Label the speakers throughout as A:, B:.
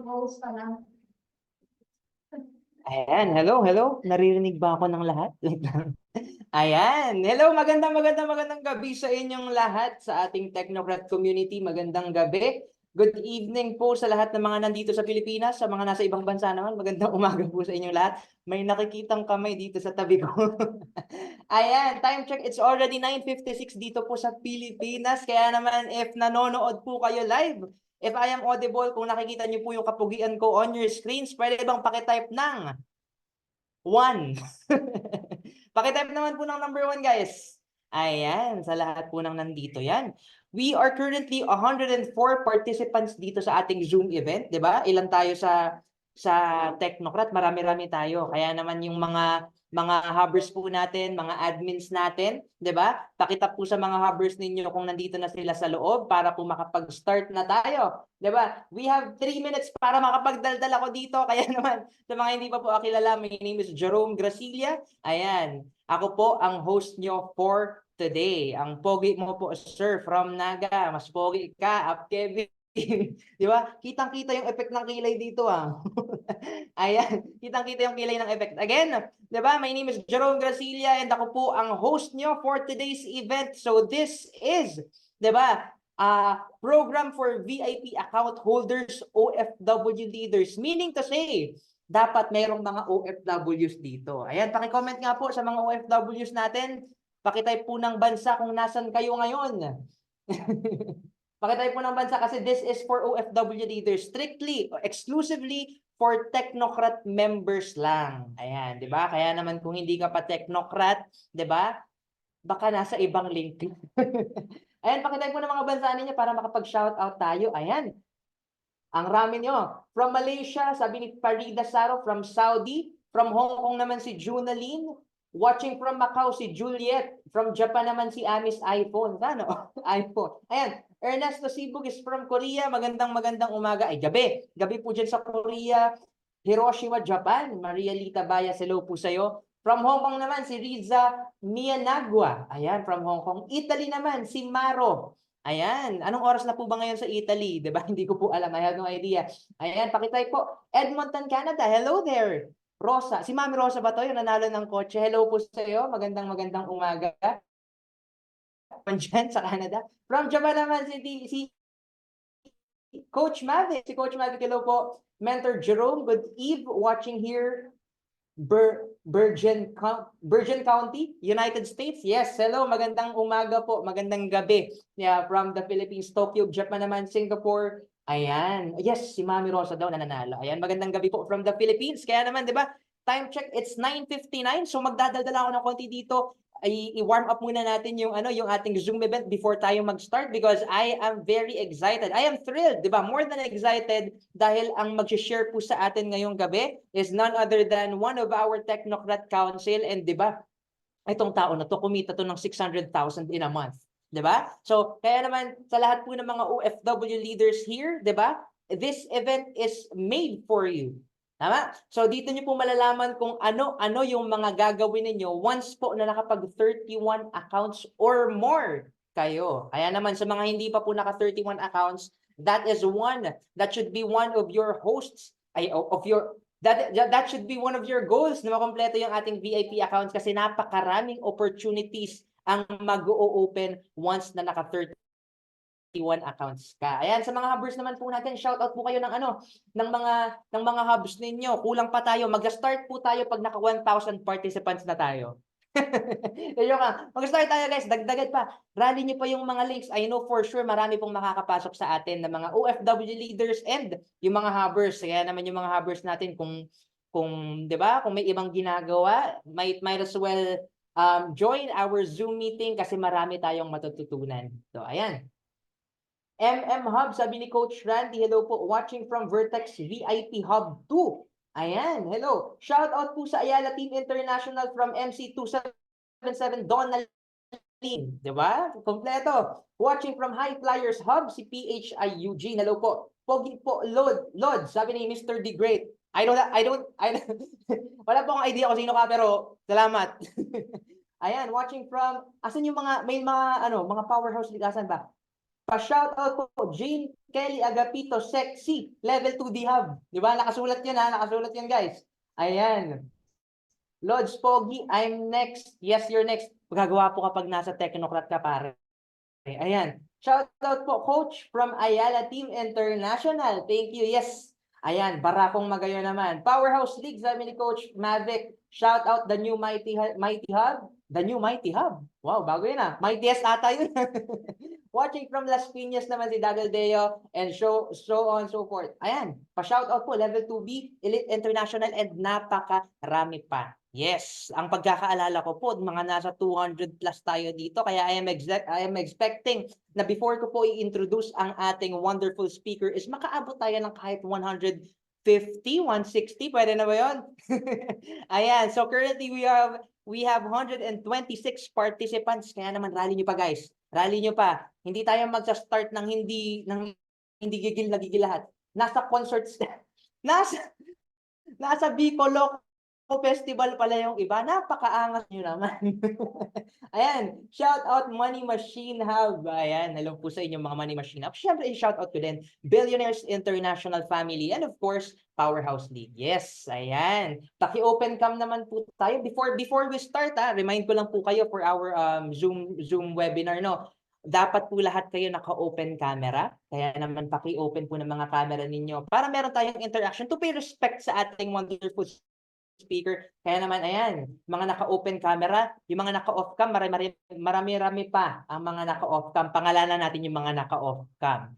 A: Host pa lang.
B: Ayan, hello. Naririnig ba ako ng lahat? Wait lang. Ayan, hello, magandang gabi sa inyong lahat sa ating Technocrat community. Magandang gabi. Good evening po sa lahat ng mga nandito sa Pilipinas, sa mga nasa ibang bansa naman. Magandang umaga po sa inyong lahat. May nakikitang kamay dito sa tabi ko. Ayan, time check. It's already 9:56 dito po sa Pilipinas. Kaya naman, if nanonood po kayo live, if I am audible, kung nakikita niyo po yung kapugian ko on your screens, pwede bang pakitype ng 1? Pakitype naman po ng number 1, guys. Ayan, sa lahat po ng nandito yan. We are currently 104 participants dito sa ating Zoom event, 'di ba? Ilan tayo sa Technocrat? Marami-rami tayo. Kaya naman yung mga hubbers po natin, mga admins natin, 'di ba? Pakita po sa mga hubbers ninyo kung nandito na sila sa loob para po makapag-start na tayo, 'di ba? We have 3 minutes para makapagdaldal ako dito. Kaya naman sa mga hindi pa po kilala, my name is Jerome Gracilia. Ayan, ako po ang host nyo for today. Ang pogi mo po, sir, from Naga. Mas pogi ka, Up Kevin. Di ba? Kitang-kita yung effect ng kilay dito, ah. Ayan, kitang-kita yung kilay ng effect. Again, di ba? My name is Jerome Gracilia and ako po ang host nyo for today's event. So this is, di ba, program for VIP account holders, OFW leaders. Meaning to say, dapat mayroong mga OFWs dito. Ayan, paki-comment nga po sa mga OFWs natin. Pakitype po ng bansa kung nasan kayo ngayon. Pakitype po ng bansa kasi this is for OFW leaders. Strictly, exclusively for Technocrat members lang. Ayan, di ba? Kaya naman kung hindi ka pa Technocrat, di ba? Baka nasa ibang link. Ayan, pakitype po ng mga bansa ninyo para makapag-shoutout tayo. Ayan. Ang rami nyo. From Malaysia, sabi ni Farida Saro, from Saudi. From Hong Kong naman si Junaline. Watching from Macau si Juliet. From Japan naman si Amis iPhone. Ano? iPhone. Ayan. Ernesto Sibug is from Korea. Magandang umaga. Ay, gabi. Gabi po dyan sa Korea. Hiroshima, Japan. Maria Lita Bayas, hello po sa'yo. From Hong Kong naman si Riza Miyanagwa. Ayan, from Hong Kong. Italy naman si Maro. Ayan, anong oras na po ba ngayon sa Italy? 'Di ba? Hindi ko po alam. I have no idea. Ayan, pakitype po. Edmonton, Canada. Hello there. Rosa. Si Mami Rosa ba to? Yung nanalo ng kotse. Hello po sa iyo. Magandang umaga. Diyan sa Canada. From Japan naman si Coach Mavic. Si Coach Mavic, hello po. Mentor Jerome, good eve. Watching here. Virgin County, United States. Yes, hello, magandang umaga po, magandang gabi. Yeah, from the Philippines, Tokyo, Japan naman, Singapore. Ayan. Yes, si Mami Rosa daw nananalo. Ayan, magandang gabi po from the Philippines. Kaya naman, 'di ba? Time check, it's 9:59. So magdadaldala ako ng konti dito. I-warm up muna natin yung yung ating Zoom event before tayo mag-start because I am very excited. I am thrilled, 'di ba? More than excited dahil ang mag-share po sa atin ngayong gabi is none other than one of our Technocrat Council and 'di ba? Itong tao na to kumita to ng 600,000 in a month, 'di ba? So, kaya naman sa lahat po ng mga OFW leaders here, 'di ba? This event is made for you. Tama? So dito niyo po malalaman kung ano yung mga gagawin ninyo once po na nakapag 31 accounts or more kayo. Kaya naman sa mga hindi pa po naka 31 accounts, that should be one of your hosts that should be one of your goals na makompleto yung ating VIP accounts kasi napakaraming opportunities ang mag-o-open once na naka accounts ka. Ayan, sa mga hubbers naman po natin, shout out po kayo ng ano, ng mga hubs ninyo. Kulang pa tayo. Mag-start po tayo pag naka 1,000 participants na tayo. Joke lang. Mag-start tayo guys, dagdagan pa. Rally niyo pa yung mga links. I know for sure marami pong makakapasok sa atin na mga OFW leaders and yung mga hubbers. Kaya naman yung mga hubbers natin kung 'di ba, kung may ibang ginagawa, might as well join our Zoom meeting kasi marami tayong matututunan. So ayan. Hub, sabi ni Coach Randy, hello po, watching from Vertex VIP Hub 2. Ayan, hello. Shout out po sa Ayala Team International from MC277 Donald Team, di ba? Kompleto. Watching from High Flyers Hub, si PHI Eugene, hello po. Pogi po, Lod, sabi ni Mr. The Great. I don't, wala po akong idea kung sino ka, pero salamat. Ayan, watching from, asan yung mga, may mga powerhouse ligasan ba? Pa-shout out po, Jane Kelly Agapito, sexy, level 2 D Hub. Di ba? Nakasulat yan ha, nakasulat yan guys. Ayan. Lodge Pogi, I'm next. Yes, you're next. Magagawa po kapag nasa Technocrat ka pare. Ayan. Shout out po, Coach from Ayala Team International. Thank you. Yes. Ayan, barakong magayo naman. Powerhouse League, sabi ni Coach Mavic. Shout out the new Mighty Hub. The new Mighty Hub. Wow, bago yun ah. Mightiest ata yun. Watching from Las Piñas naman si Dagaldeo and so on so forth. Ayan, pa-shout out po, level 2B, Elite International and napakarami pa. Yes, ang pagkakaalala ko po, mga nasa 200 plus tayo dito. Kaya I am expecting na before ko po i-introduce ang ating wonderful speaker is makaabot tayo ng kahit 150, 160. Pwede na ba yun? Ayan, so currently we have 126 participants. Kaya naman rally nyo pa guys. Rally nyo pa. Hindi tayo magsa-start ng hindi gigil na gigil lahat. Nasa concerts nasa Bicolog Festival pala yung iba. Napakaangas nyo naman. Ayan, shout out Money Machine Hub. Ayan, hello po sa inyong mga Money Machine Hub. Siyempre, shout out to din Billionaires International Family and of course, Powerhouse League. Yes, ayan. Paki-open cam naman po tayo. Before we start, remind ko lang po kayo for our Zoom webinar, no? Dapat po lahat kayo naka-open camera. Kaya naman paki-open po ng mga camera ninyo para meron tayong interaction to pay respect sa ating wonderful speaker. Kaya naman, ayan, mga naka-open camera, yung mga naka-off cam, marami-rami pa ang mga naka-off cam. Pangalanan natin yung mga naka-off cam.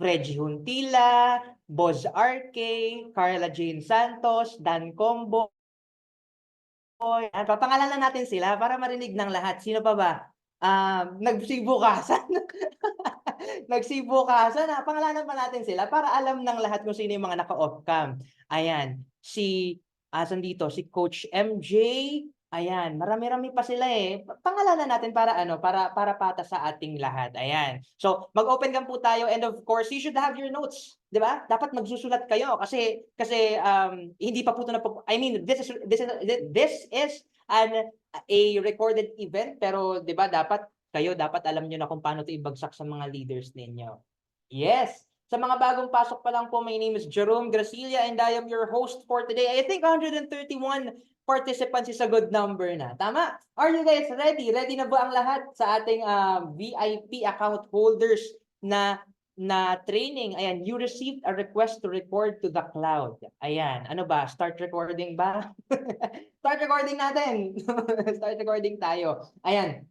B: Reggie Huntila, Boz RK, Carla Jane Santos, Dan Combo. Papangalanan natin sila para marinig ng lahat. Sino pa ba? Nagsibukasan. Nagsibukasan. Pangalanan pa natin sila para alam ng lahat kung sino yung mga naka-off cam. Ayan, asan dito? Si Coach MJ. Ayan, marami-rami pa sila eh. Pangalanan natin para para pata sa ating lahat. Ayan. So, mag-open cam po tayo and of course, you should have your notes, 'di ba? Dapat magsusulat kayo kasi hindi pa po ito I mean, this is a recorded event pero 'di ba dapat alam niyo na kung paano 'to ibagsak sa mga leaders ninyo. Yes. Sa mga bagong pasok pa lang po, my name is Jerome Gracilia and I am your host for today. I think 131 participants is a good number na. Tama? Are you guys ready? Ready na ba ang lahat sa ating VIP account holders na training? Ayan, you received a request to record to the cloud. Ayan, ano ba? Start recording ba? Start recording natin. Start recording tayo. Ayan.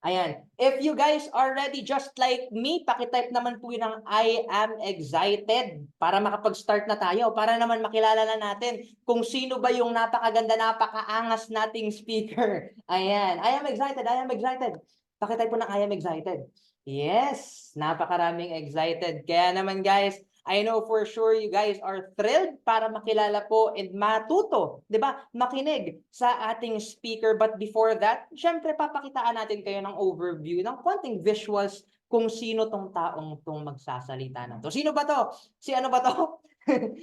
B: Ayan. If you guys are ready just like me, pakitype naman po yun ng I am excited para makapag-start na tayo. Para naman makilala na natin kung sino ba yung napakaganda, napakaangas nating speaker. Ayan. I am excited. I am excited. Pakitype po ng I am excited. Yes. Napakaraming excited. Kaya naman guys, I know for sure you guys are thrilled para makilala po and matuto, 'di ba? Makinig sa ating speaker. But before that, syempre papakitaan natin kayo ng overview, ng konting visuals kung sino tong taong tong magsasalita na to. Sino ba to? Si ano ba to?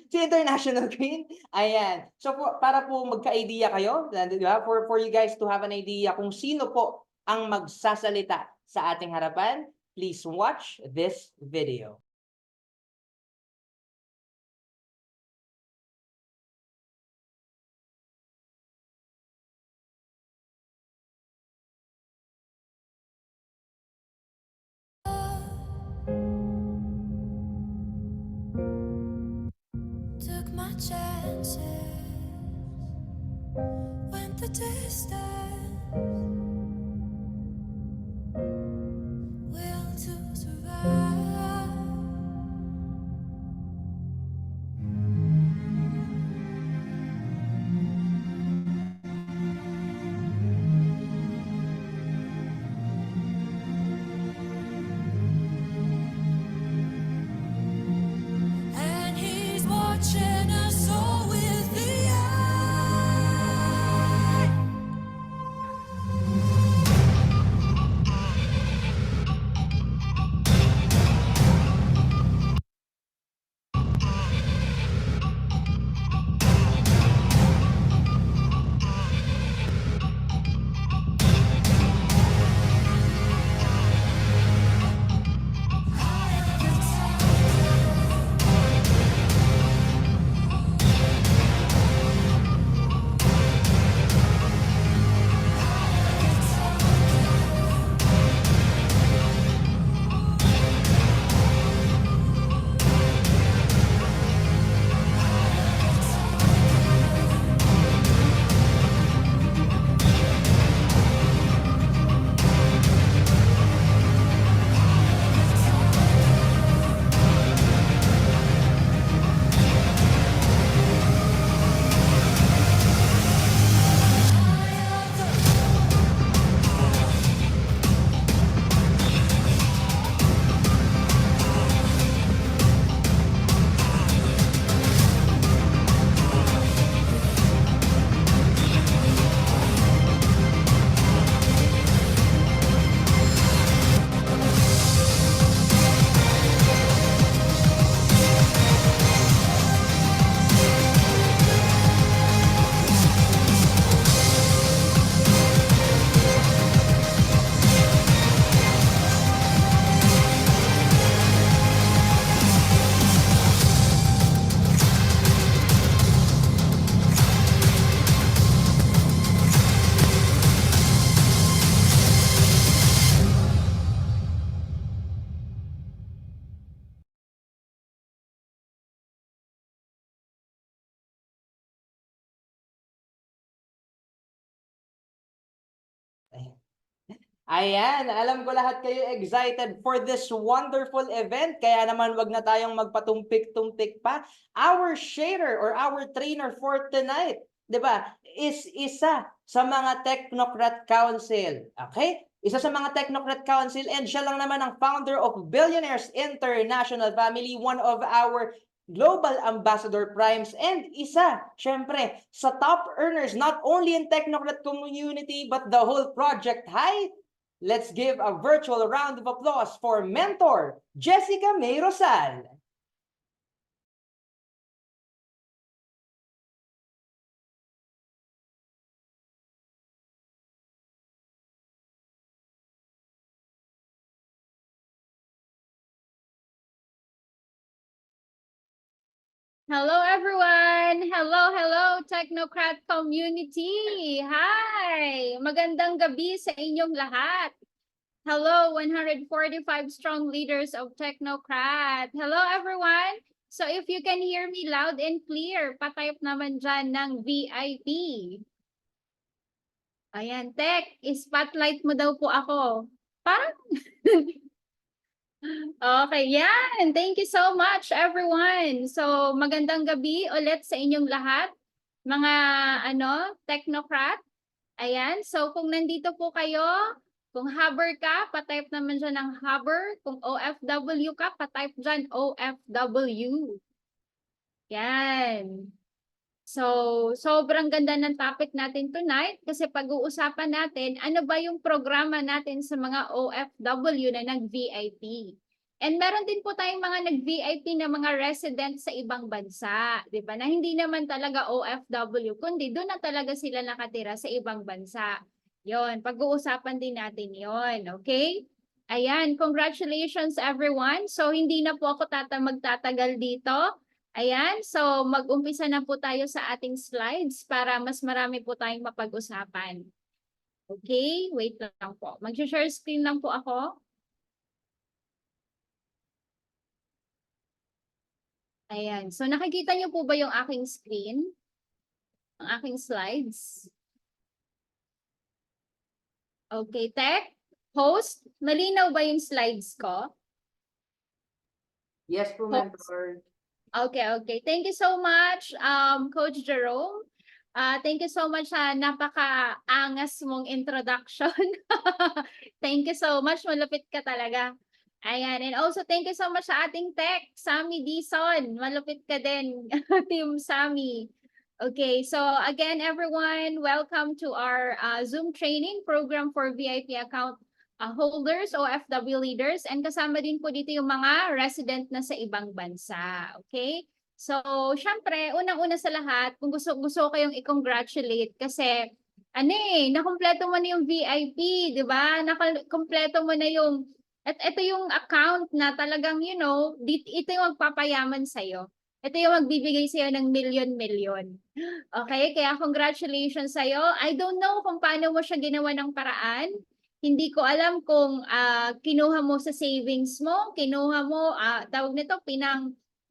B: Si International Queen. Ayan. So para po magka-idea kayo, 'di ba? For you guys to have an idea kung sino po ang magsasalita sa ating harapan, please watch this video.
A: chances went the distance, will to survive. And he's watching us all with the eye.
B: Ayan, alam ko lahat kayo excited for this wonderful event. Kaya naman wag na tayong magpatumpik-tumpik pa. Our shader or our trainer for tonight, 'di ba, is isa sa mga Technocrat Council. Okay? Isa sa mga Technocrat Council and siya lang naman ang founder of Billionaires International Family, one of our Global Ambassador Primes, and isa, syempre, sa top earners not only in Technocrat community but the whole Project High. Let's give a virtual round of applause for mentor Jessica May Rosal.
C: Hello, everyone! Hello, Technocrat community! Hi! Magandang gabi sa inyong lahat. Hello, 145 strong leaders of Technocrat. Hello, everyone! So if you can hear me loud and clear, patype naman dyan ng VIP. Ayan, Tech, spotlight mo daw po ako. Parang... Okay, yan. Thank you so much, everyone. So, magandang gabi ulit sa inyong lahat, mga technocrat. Ayan, so kung nandito po kayo, kung hover ka, patype naman dyan ng hover. Kung OFW ka, patype dyan OFW. Yan. So, sobrang ganda ng topic natin tonight kasi pag-uusapan natin ano ba yung programa natin sa mga OFW na nag-VIP. And meron din po tayong mga nag-VIP na mga resident sa ibang bansa, 'di ba? Na hindi naman talaga OFW, kundi doon na talaga sila nakatira sa ibang bansa. 'Yon, pag-uusapan din natin 'yon, okay? Ayan, congratulations everyone. So, hindi na po ako magtatagal dito. Ayan, so mag-umpisa na po tayo sa ating slides para mas marami po tayong mapag-usapan. Okay, wait lang po. Mag-share screen lang po ako. Ayan. So nakikita niyo po ba yung aking screen? Ang aking slides? Okay, Tech, host, malinaw ba yung slides ko?
B: Yes po, Mentor.
C: Okay, okay. Thank you so much, Coach Jerome. Thank you so much sa napaka-angas mong introduction. Thank you so much. Malupit ka talaga. Ayan. And also, thank you so much sa ating tech, Sammy Dison. Malupit ka din, Team Sammy. Okay, so again, everyone, welcome to our Zoom training program for VIP account holders, OFW leaders, and kasama din po dito yung mga resident na sa ibang bansa. Okay? So, syempre, unang-una sa lahat, kung gusto ko kayong i-congratulate kasi nakumpleto mo na yung VIP, di ba? Nakumpleto mo na yung, at ito yung account na talagang, ito yung magpapayaman sa'yo. Ito yung magbibigay sa'yo ng milyon-milyon. Okay? Kaya congratulations sa'yo. I don't know kung paano mo siya ginawa ng paraan. Hindi ko alam kung kinuha mo sa savings mo, kinuha mo, tawag nito,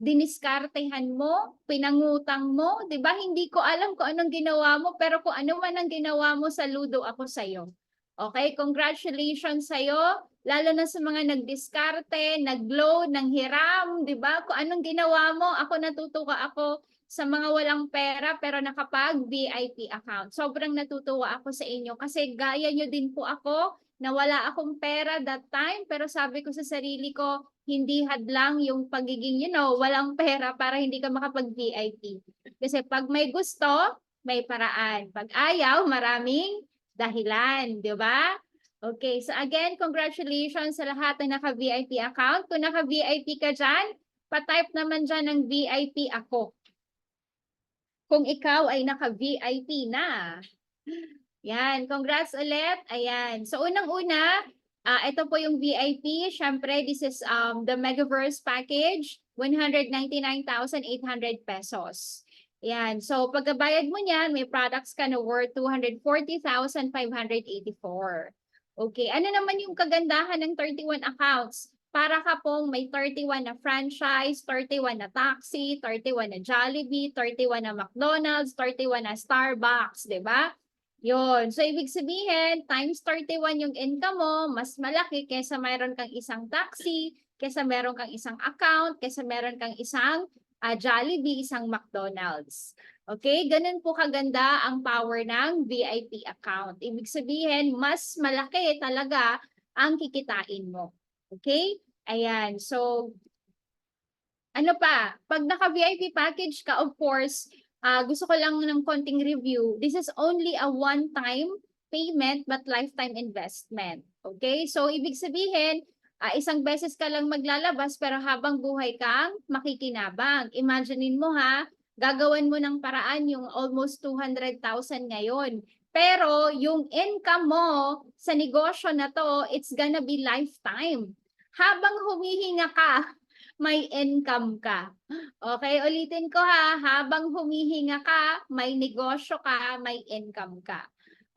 C: diniskartehan mo, pinangutang mo, 'di ba? Hindi ko alam kung anong ginawa mo, pero kung ano man ang ginawa mo, saludo ako sa iyo. Okay, congratulations sa iyo, lalo na sa mga nagdiskarte, nagload, nanghiram, 'di ba? Kung anong ginawa mo, ako natutuwa ako sa mga walang pera pero nakapag VIP account. Sobrang natutuwa ako sa inyo kasi gaya nyo din po ako na wala akong pera that time pero sabi ko sa sarili ko, hindi hadlang yung pagiging, walang pera para hindi ka makapag-VIP. Kasi pag may gusto, may paraan. Pag ayaw, maraming dahilan, di ba? Okay, so again, congratulations sa lahat ng naka-VIP account. Kung naka-VIP ka dyan, pa-type naman dyan ng VIP ako. Kung ikaw ay naka-VIP na. Yan, congrats ulit. Ayan. So unang-una, ito po yung VIP. Syempre, this is the Megaverse package, 199,800 pesos. Yan. So pagkabayad mo niyan, may products ka na worth 240,584. Okay. Ano naman yung kagandahan ng 31 accounts? Para ka pong may 31 na franchise, 31 na taxi, 31 na Jollibee, 31 na McDonald's, 31 na Starbucks, di ba? Yun. So, ibig sabihin, times 31 yung income mo, mas malaki kaysa mayroon kang isang taxi, kaysa mayroon kang isang account, kaysa mayroon kang isang Jollibee, isang McDonald's. Okay? Ganun po kaganda ang power ng VIP account. Ibig sabihin, mas malaki talaga ang kikitain mo. Okay? Ayan. So, ano pa? Pag naka-VIP package ka, of course, gusto ko lang ng konting review. This is only a one-time payment but lifetime investment. Okay? So, ibig sabihin, isang beses ka lang maglalabas pero habang buhay kang makikinabang. Imaginein mo ha, gagawan mo ng paraan yung almost 200,000 ngayon. Pero yung income mo sa negosyo na to, it's gonna be lifetime. Habang humihinga ka, may income ka. Okay, ulitin ko ha, habang humihinga ka, may negosyo ka, may income ka.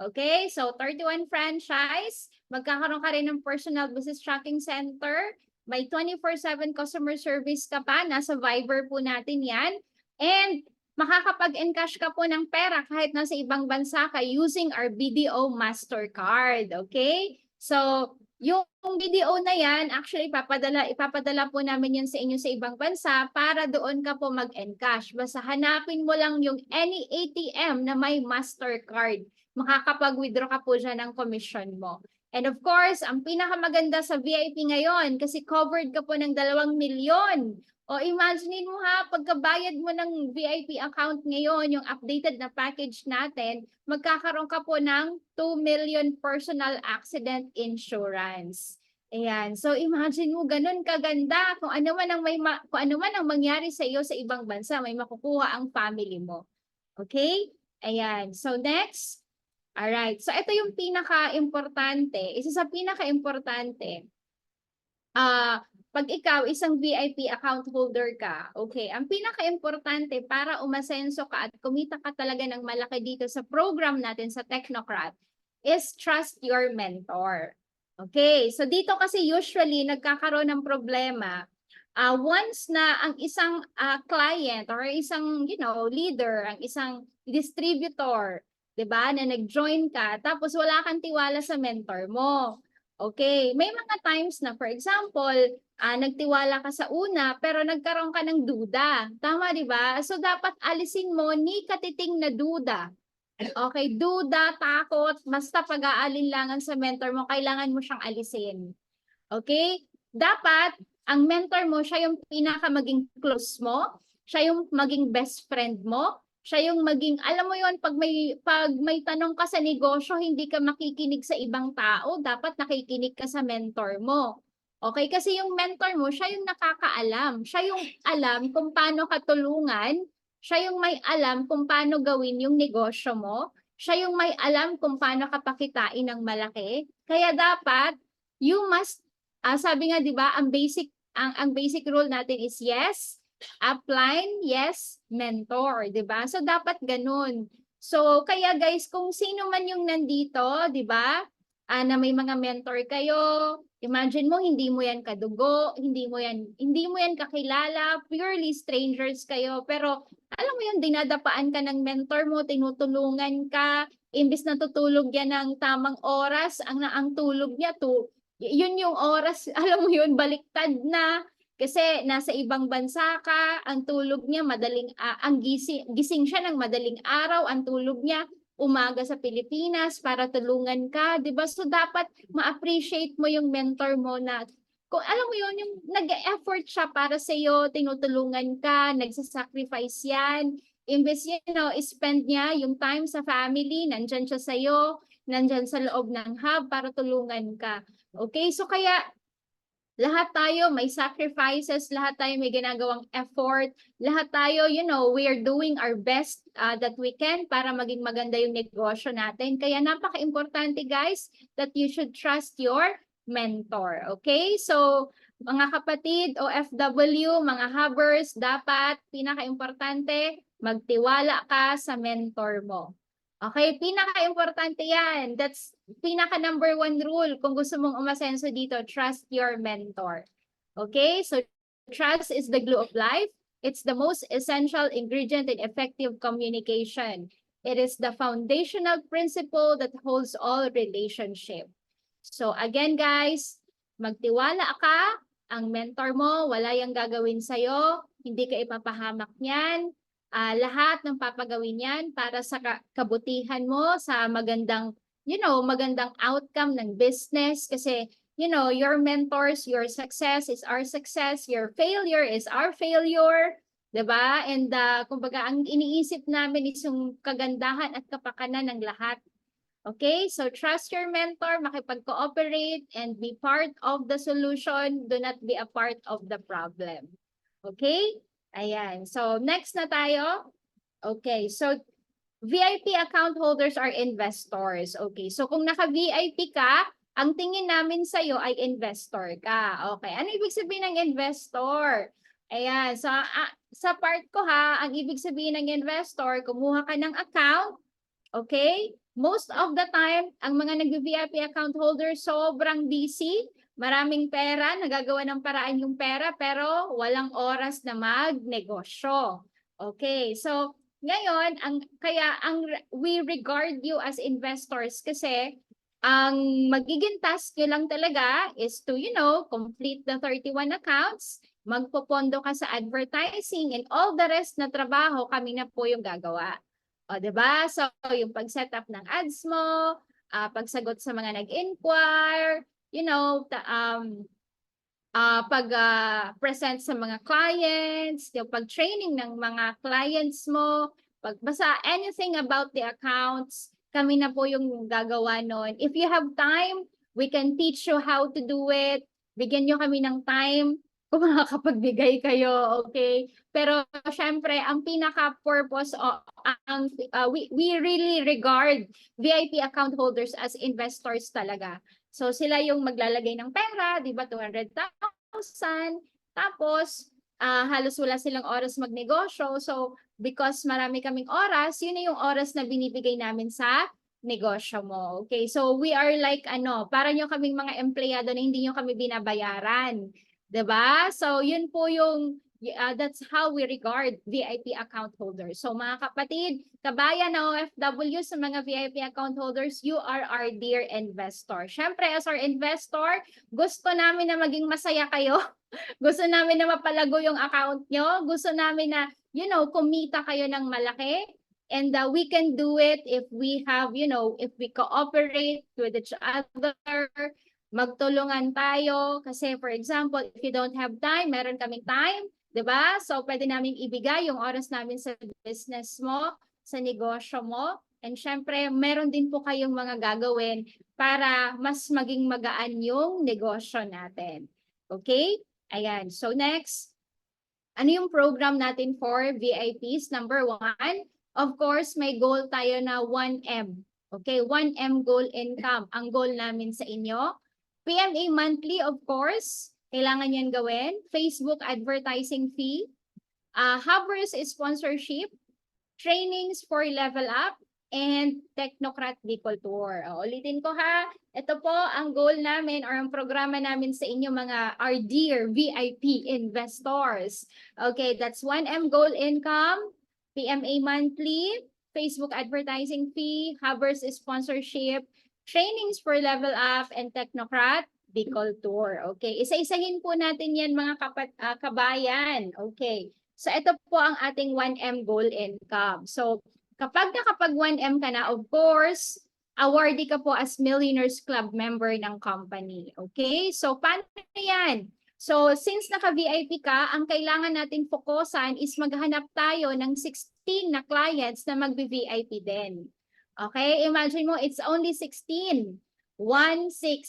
C: Okay, so 31 franchise, magkakaroon ka rin ng personal business tracking center, may 24/7 customer service ka pa, nasa Viber po natin yan, and makakapag-encash ka po ng pera kahit nasa ibang bansa ka using our BDO Mastercard. Okay, so yung BDO na yan, actually ipapadala po namin yan sa inyo sa ibang bansa para doon ka po mag-encash. Basta hanapin mo lang yung any ATM na may Mastercard. Makakapag-withdraw ka po dyan ng commission mo. And of course, ang pinakamaganda sa VIP ngayon kasi covered ka po ng 2 milyon. O imagine mo ha, pagkabayad mo ng VIP account ngayon, yung updated na package natin, magkakaroon ka po ng 2 million personal accident insurance. Ayan. So imagine mo ganun kaganda kung ano man ang mangyari sa iyo sa ibang bansa, may makukuha ang family mo. Okay? Ayan. So next. All right. So ito yung pinaka-importante. Isa sa pinaka-importante. Pag ikaw isang VIP account holder ka, okay, ang pinaka-importante para umasenso ka at kumita ka talaga ng malaki dito sa program natin sa Technocrat is trust your mentor. Okay, so dito kasi usually nagkakaroon ng problema once na ang isang client or isang, leader, ang isang distributor, 'di ba, na nag-join ka tapos wala kang tiwala sa mentor mo. Okay, may mga times na for example, nagtiwala ka sa una pero nagkaroon ka ng duda. Tama 'di ba? So dapat alisin mo ni katiting na duda. Okay, duda, takot, basta pag-aalinlangan sa mentor mo, kailangan mo siyang alisin. Okay? Dapat, ang mentor mo, siya yung pinaka maging close mo, siya yung maging best friend mo, siya yung maging, alam mo yon pag may tanong ka sa negosyo, hindi ka makikinig sa ibang tao, dapat nakikinig ka sa mentor mo. Okay? Kasi yung mentor mo, siya yung nakakaalam. Siya yung alam kung paano ka tulungan, siya yung may alam kung paano gawin yung negosyo mo, siya yung may alam kung paano ka pakitain ng malaki. Kaya dapat, you must sabi nga 'di ba, ang basic rule natin is yes, upline, yes, mentor, 'di ba? So dapat ganoon. So kaya guys, kung sino man yung nandito, 'di ba? Na may mga mentor kayo, imagine mo hindi mo yan kadugo, hindi mo yan kakilala, purely strangers kayo, pero alam mo yun, dinadapaan ka ng mentor mo, tinutulungan ka, imbis na tutulog yan ng tamang oras, ang tulog niya yun yung oras, alam mo yun, baliktad na. Kasi nasa ibang bansa ka, ang tulog niya gising siya ng madaling araw, ang tulog niya umaga sa Pilipinas para tulungan ka, 'di ba? So dapat ma-appreciate mo yung mentor mo na kung alam mo yun, yung nag-effort siya para sa iyo, tinutulungan ka, nagsa-sacrifice yan. Imbes spend niya yung time sa family, nandyan siya sa iyo, nandyan sa loob ng hub para tulungan ka. Okay, so kaya lahat tayo may sacrifices, lahat tayo may ginagawang effort, lahat tayo, we are doing our best that we can para maging maganda yung negosyo natin. Kaya napaka-importante guys that you should trust your mentor. Okay, so mga kapatid, OFW, mga hubbers, dapat pinaka-importante, magtiwala ka sa mentor mo. Okay, pinaka-importante yan. That's pinaka number 1 rule kung gusto mong umasenso dito, trust your mentor. Okay, so trust is the glue of life. It's the most essential ingredient in effective communication. It is the foundational principle that holds all relationship. So again guys, magtiwala ka, ang mentor mo, wala yang gagawin sa'yo, hindi ka ipapahamak niyan. Lahat ng papagawin yan para sa kabutihan mo, sa magandang, magandang outcome ng business. Kasi, your mentors, your success is our success, your failure is our failure. Diba? And kumbaga, ang iniisip namin is yung kagandahan at kapakanan ng lahat. Okay? So, trust your mentor, makipag-cooperate, and be part of the solution. Do not be a part of the problem. Okay? Ayan. So, next na tayo. Okay. So, VIP account holders are investors. Okay. So, kung naka-VIP ka, ang tingin namin sa'yo ay investor ka. Okay. Ano ibig sabihin ng investor? Ayan. So, sa part ko ang ibig sabihin ng investor, kumuha ka ng account. Okay? Most of the time, ang mga nag-VIP account holders sobrang busy. Maraming pera, nagagawa ng paraan yung pera, pero walang oras na magnegosyo. Okay, so ngayon, we regard you as investors kasi ang magiging task nyo lang talaga is to, complete the 31 accounts, magpopondo ka sa advertising, and all the rest na trabaho, kami na po yung gagawa. O, diba? So, yung pag-set up ng ads mo, pagsagot sa mga nag-inquire, pag-present sa mga clients, yung pag-training ng mga clients mo, basta anything about the accounts, kami na po yung gagawa nun. If you have time, we can teach you how to do it. Bigyan nyo kami ng time kung makakapagbigay kayo, okay? Pero syempre, ang pinaka-purpose, we really regard VIP account holders as investors talaga. So sila yung maglalagay ng pera, di ba, 200,000. Tapos, halos wala silang oras magnegosyo. So, because marami kaming oras, yun na yung oras na binibigay namin sa negosyo mo. Okay, so we are like, para nyo kaming mga empleyado na hindi nyo kami binabayaran. 'Diba? So, yun po yung that's how we regard VIP account holders. So, mga kapatid, kabayan na OFW, sa mga VIP account holders, you are our dear investor. Syempre, as our investor, gusto namin na maging masaya kayo. Gusto namin na mapalago yung account nyo. Gusto namin na, kumita kayo ng malaki. And we can do it if we have, if we cooperate with each other, magtulungan tayo. Kasi for example, if you don't have time, meron kaming time, 'di ba? So pwede namin ibigay yung oras namin sa business mo, sa negosyo mo. And syempre, meron din po kayong mga gagawin para mas maging magaan yung negosyo natin. Okay? Ayan. So next, ano yung program natin for VIPs? Number 1, of course, may goal tayo na 1M. Okay, 1M goal income. Ang goal namin sa inyo. PMA monthly, of course, kailangan yan gawin. Facebook advertising fee. Hovers sponsorship. Trainings for level up. And Technocrat Bicol Tour. Ulitin ko ha. Ito po ang goal namin or ang programa namin sa inyo mga our dear VIP investors. Okay, that's 1M goal income, PMA monthly, Facebook advertising fee, Hovers sponsorship, trainings for level up, and Technocrat Bicol Tour. Okay, isa-isahin po natin yan mga kabayan. Okay, so ito po ang ating 1M goal income. So kapag nakapag 1M ka na, of course, awardee ka po as Millionaires Club member ng company. Okay? So, paano yan? So, since naka-VIP ka, ang kailangan natin fokusan is maghanap tayo ng 16 na clients na magbi-VIP din. Okay? Imagine mo, it's only 16. 16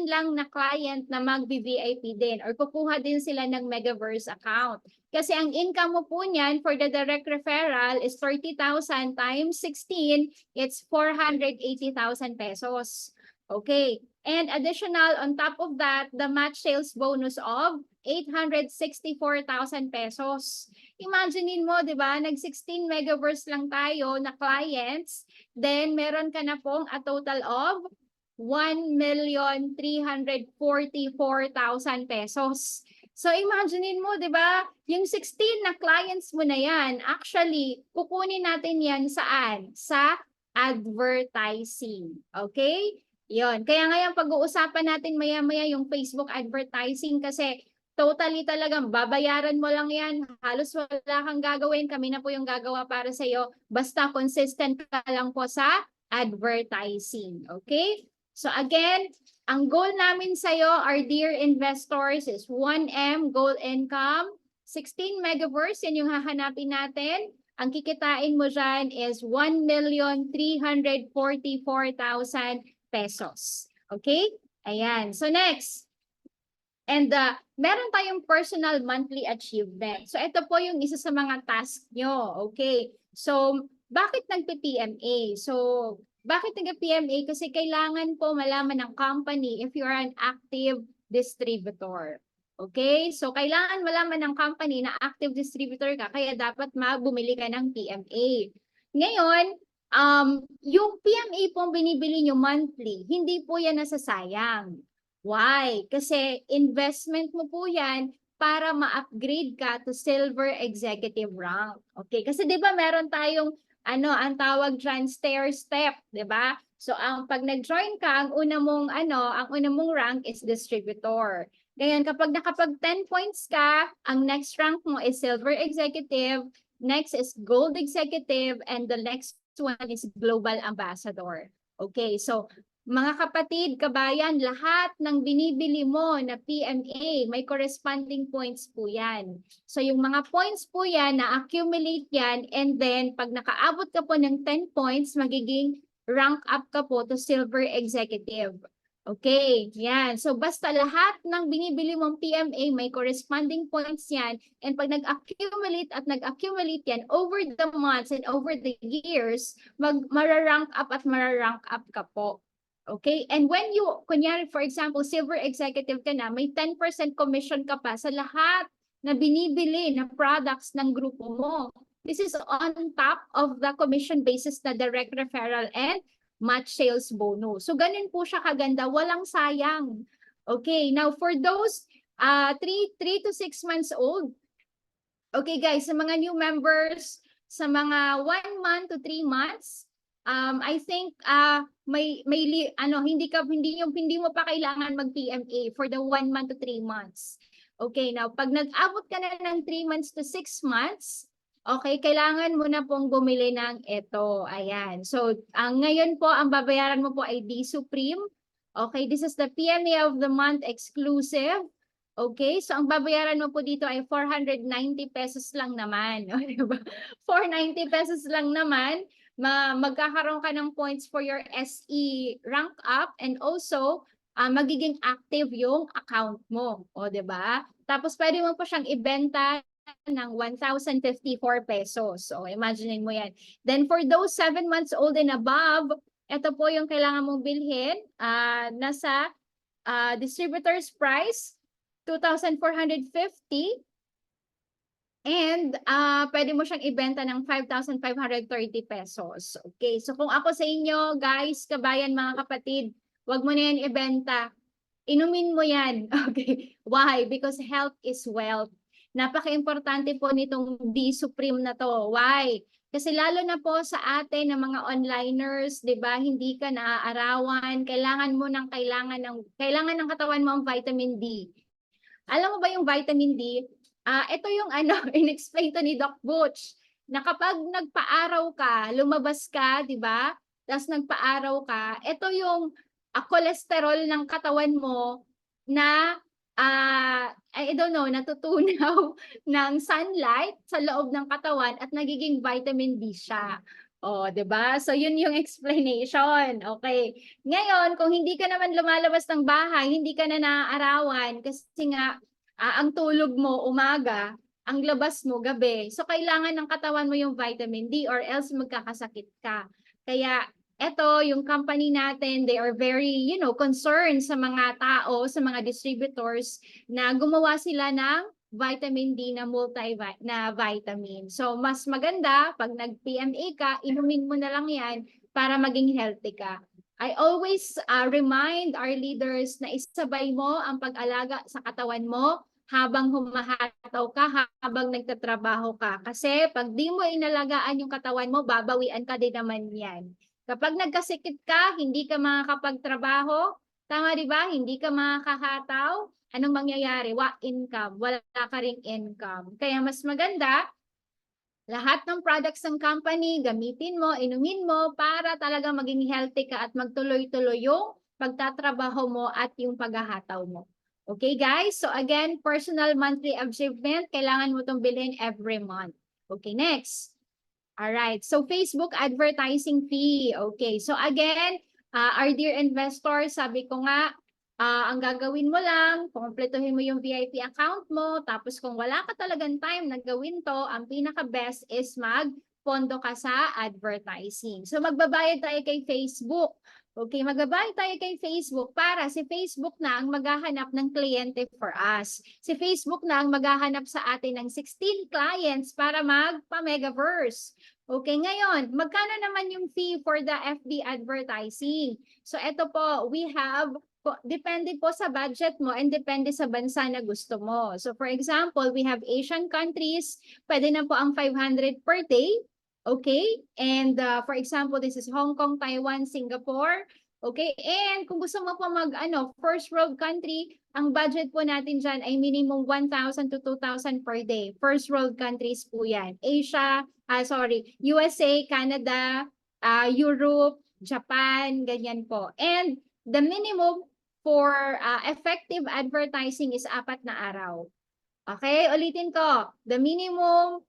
C: lang na client na magbi-VIP din or kukuha din sila ng Megaverse account. Kasi ang income mo po niyan for the direct referral is 30,000 times 16, it's 480,000 pesos. Okay. And additional, on top of that, the match sales bonus of 864,000 pesos. Imaginein mo, di ba? Nag-16 Megaverse lang tayo na clients. Then, meron ka na pong a total of 1,344,000 pesos. So imaginein mo, 'di ba? Yung 16 na clients mo na 'yan, actually kukunin natin 'yan saan? Sa advertising. Okay? 'Yon. Kaya ngayon pag-uusapan natin maya-maya yung Facebook advertising kasi totally talagang babayaran mo lang 'yan. Halos wala kang gagawin, kami na po yung gagawa para sa iyo. Basta consistent ka lang po sa advertising. Okay? So again, ang goal namin sa iyo, our dear investors, is 1M goal income, 16 Megaverse, yan yung hahanapin natin. Ang kikitain mo dyan is 1,344,000 pesos. Okay? Ayan. So next. And meron tayong personal monthly achievement. So ito po yung isa sa mga task nyo. Okay? So bakit nagpi-PMA? So bakit nag-PMA? Kasi kailangan po malaman ng company if you are an active distributor. Okay? So, kailangan malaman ng company na active distributor ka, kaya dapat bumili ka ng PMA. Ngayon, yung PMA po binibili nyo monthly, hindi po yan nasasayang. Why? Kasi investment mo po yan para ma-upgrade ka to silver executive rank. Okay? Kasi di ba meron tayong ang tawag dyan, stair step, 'di ba? So pag nag-join ka, ang una mong rank is distributor. Ganyan kapag nakapag 10 points ka, ang next rank mo is silver executive, next is gold executive, and the next one is global ambassador. Okay, so mga kapatid, kabayan, lahat ng binibili mo na PMA, may corresponding points po yan. So yung mga points po yan, na-accumulate yan, and then pag nakaabot ka po ng 10 points, magiging rank up ka po to silver executive. Okay, yan. So basta lahat ng binibili mong PMA, may corresponding points yan, and pag nag-accumulate at nag-accumulate yan over the months and over the years, mararank up at mararank up ka po. Okay? And when you, kunyari, for example, silver executive ka na, may 10% commission ka pa sa lahat na binibili na products ng grupo mo. This is on top of the commission basis na direct referral and match sales bonus. So, ganun po siya kaganda. Walang sayang. Okay? Now, for those 3 to 6 months old. Okay guys, sa mga new members, sa mga 1 month to 3 months, I think hindi mo pa kailangan mag-PMA for the 1 month to 3 months. Okay, now pag nag-abot ka na ng 3 months to 6 months, okay, kailangan mo na pong bumili ng ito. Ayan. So, ngayon po, ang babayaran mo po ay D Supreme. Okay, this is the PMA of the month exclusive. Okay, so ang babayaran mo po dito ay 490 pesos lang naman. O, diba? 490 pesos lang naman. Magkakaroon ka ng points for your SE rank up and also magiging active yung account mo. O, diba? Tapos pwede mo po siyang ibenta ng 1,054 pesos. So, imagine mo yan. Then for those 7 months old and above, ito po yung kailangan mong bilhin. Nasa distributor's price, 2,450. And pwede mo siyang ibenta ng 5,530 pesos. Okay, so kung ako sa inyo, guys, kabayan, mga kapatid, wag mo na yan ibenta. Inumin mo yan. Okay, why? Because health is wealth. Napaka-importante po nitong D Supreme na to. Why? Kasi lalo na po sa atin ng mga onliners, 'di ba? Hindi ka naaarawan, kailangan ng katawan mo ang vitamin D. Alam mo ba yung vitamin D? Ito yung in-explain to ni Doc Butch, na kapag nagpa-araw ka, lumabas ka, 'di ba? Tapos nagpa-araw ka, ito yung cholesterol ng katawan mo na I don't know, natutunaw ng sunlight sa loob ng katawan at nagiging vitamin D siya. Oh, 'di ba? So yun yung explanation. Okay. Ngayon, kung hindi ka naman lumalabas ng bahay, hindi ka na naaarawan kasi nga ang tulog mo umaga, ang labas mo gabi. So kailangan ng katawan mo yung vitamin D or else magkakasakit ka. Kaya eto, yung company natin, they are very, concerned sa mga tao, sa mga distributors na gumawa sila ng vitamin D na vitamin. So, mas maganda, pag nag-PMA ka, inumin mo na lang yan para maging healthy ka. I always remind our leaders na isabay mo ang pag-alaga sa katawan mo habang humahataw ka, habang nagtatrabaho ka. Kasi pag di mo inalagaan yung katawan mo, babawian ka din naman yan. Kapag nagkasikit ka, hindi ka makakapagtrabaho, tama di ba? Hindi ka makakahataw, anong mangyayari? Income, wala ka ring income. Kaya mas maganda, lahat ng products ng company, gamitin mo, inumin mo para talaga maging healthy ka at magtuloy-tuloy yung pagtatrabaho mo at yung paghahataw mo. Okay guys? So again, personal monthly achievement, kailangan mo itong bilhin every month. Okay, next. Alright, so Facebook advertising fee. Okay, so again, our dear investors, sabi ko nga, ang gagawin mo lang, kumpletuhin mo yung VIP account mo, tapos kung wala ka talagang time na gawin to, ang pinaka-best is mag-pondo ka sa advertising. So magbabayad tayo kay Facebook. Okay, magbabayad tayo kay Facebook para si Facebook na ang maghahanap ng kliyente for us. Si Facebook na ang maghahanap sa atin ng 16 clients para magpa-Megaverse. Okay, ngayon, magkano naman yung fee for the FB advertising? So ito po, we have, depende po sa budget mo and depende sa bansa na gusto mo. So for example, we have Asian countries, pwede na po ang 500 per day. Okay, and for example, this is Hong Kong, Taiwan, Singapore. Okay, and kung gusto mo po first world country, ang budget po natin dyan ay minimum 1,000 to 2,000 per day. First world countries po yan. USA, Canada, Europe, Japan, ganyan po. And the minimum for effective advertising is 4 na araw. Okay, ulitin ko. The minimum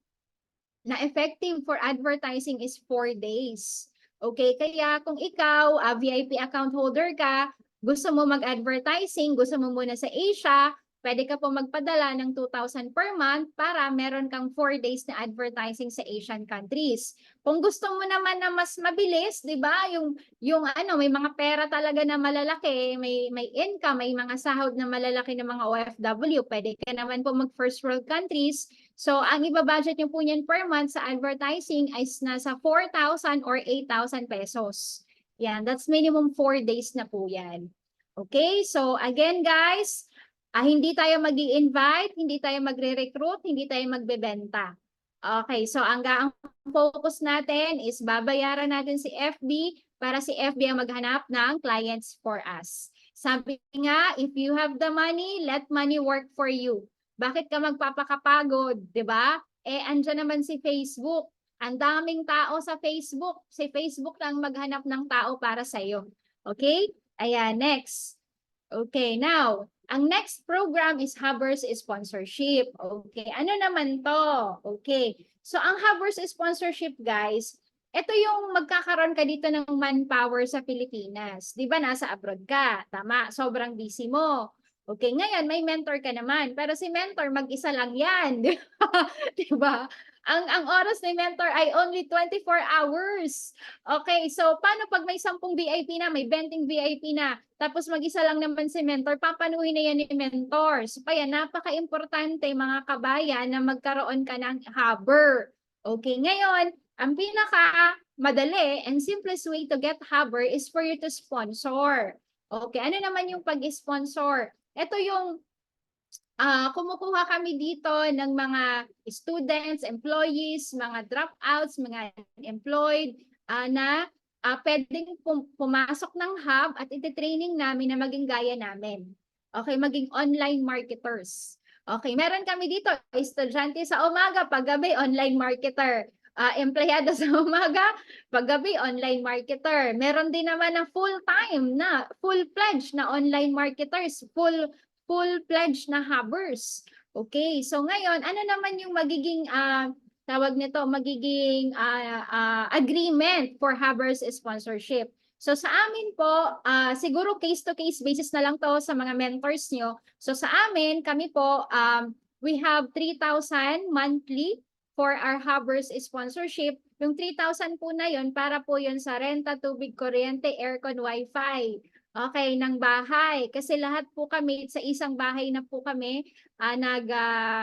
C: na effective for advertising is 4 days. Okay, kaya kung ikaw, VIP account holder ka, gusto mo mag-advertising, gusto mo muna sa Asia, pwede ka po magpadala ng 2,000 per month para meron kang 4 days na advertising sa Asian countries. Kung gusto mo naman na mas mabilis, 'di ba? Yung may mga pera talaga na malalaki, may income, may mga sahod na malalaki ng mga OFW, pwede ka naman po mag first world countries. So, ang iba-budget niyo po niyan per month sa advertising ay nasa 4,000 or 8,000 pesos. Yan, that's minimum 4 days na po yan. Okay, so again guys, Hindi tayo mag-i-invite, hindi tayo magre-recruit, hindi tayo magbebenta. Okay, so ang focus natin is babayaran natin si FB para si FB ang maghanap ng clients for us. Sabi nga, if you have the money, let money work for you. Bakit ka magpapakapagod, 'di ba? Andyan naman si Facebook. Ang daming tao sa Facebook. Si Facebook lang maghanap ng tao para sa iyo. Okay? Ayan, next. Okay, now, ang next program is Hubbers Sponsorship. Okay, ano naman to? Okay, so ang Hubbers Sponsorship, guys, ito yung magkakaroon ka dito ng manpower sa Pilipinas. Di ba, nasa abroad ka? Tama, sobrang busy mo. Okay, ngayon may mentor ka naman, pero si mentor mag-isa lang yan. Di ba? Ang oras ni mentor ay only 24 hours. Okay, so paano pag may 10 VIP na, may 20 VIP na, tapos mag-isa lang naman si mentor, papanuhin na yan ni mentor. So kaya napaka-importante mga kabayan na magkaroon ka ng hubber. Okay, ngayon, ang pinaka madali and simplest way to get hubber is for you to sponsor. Okay, ano naman yung pag-sponsor? Ito yung kumukuha kami dito ng mga students, employees, mga dropouts, mga employed na pwedeng pumasok ng hub at iti-training namin na maging gaya namin. Okay, maging online marketers. Okay, meron kami dito, estudyante sa umaga, paggabi, online marketer. Empleyado sa umaga, paggabi, online marketer. Meron din naman na full-time na, full-fledged na online marketers, full-fledged na hubbers. Okay, so ngayon, ano naman yung magiging tawag nito, magiging agreement for hubbers sponsorship? So sa amin po, siguro case-to-case basis na lang to sa mga mentors nyo. So sa amin, kami po, we have 3,000 monthly for our hubbers sponsorship. Yung 3,000 po na yon para po yon sa renta, tubig, kuryente, aircon, wifi. Okay, ng bahay. Kasi lahat po kami, sa isang bahay na po kami,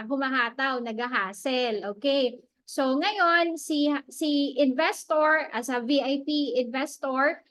C: humahataw, nag-hassle. Okay. So ngayon, si investor, as a VIP investor,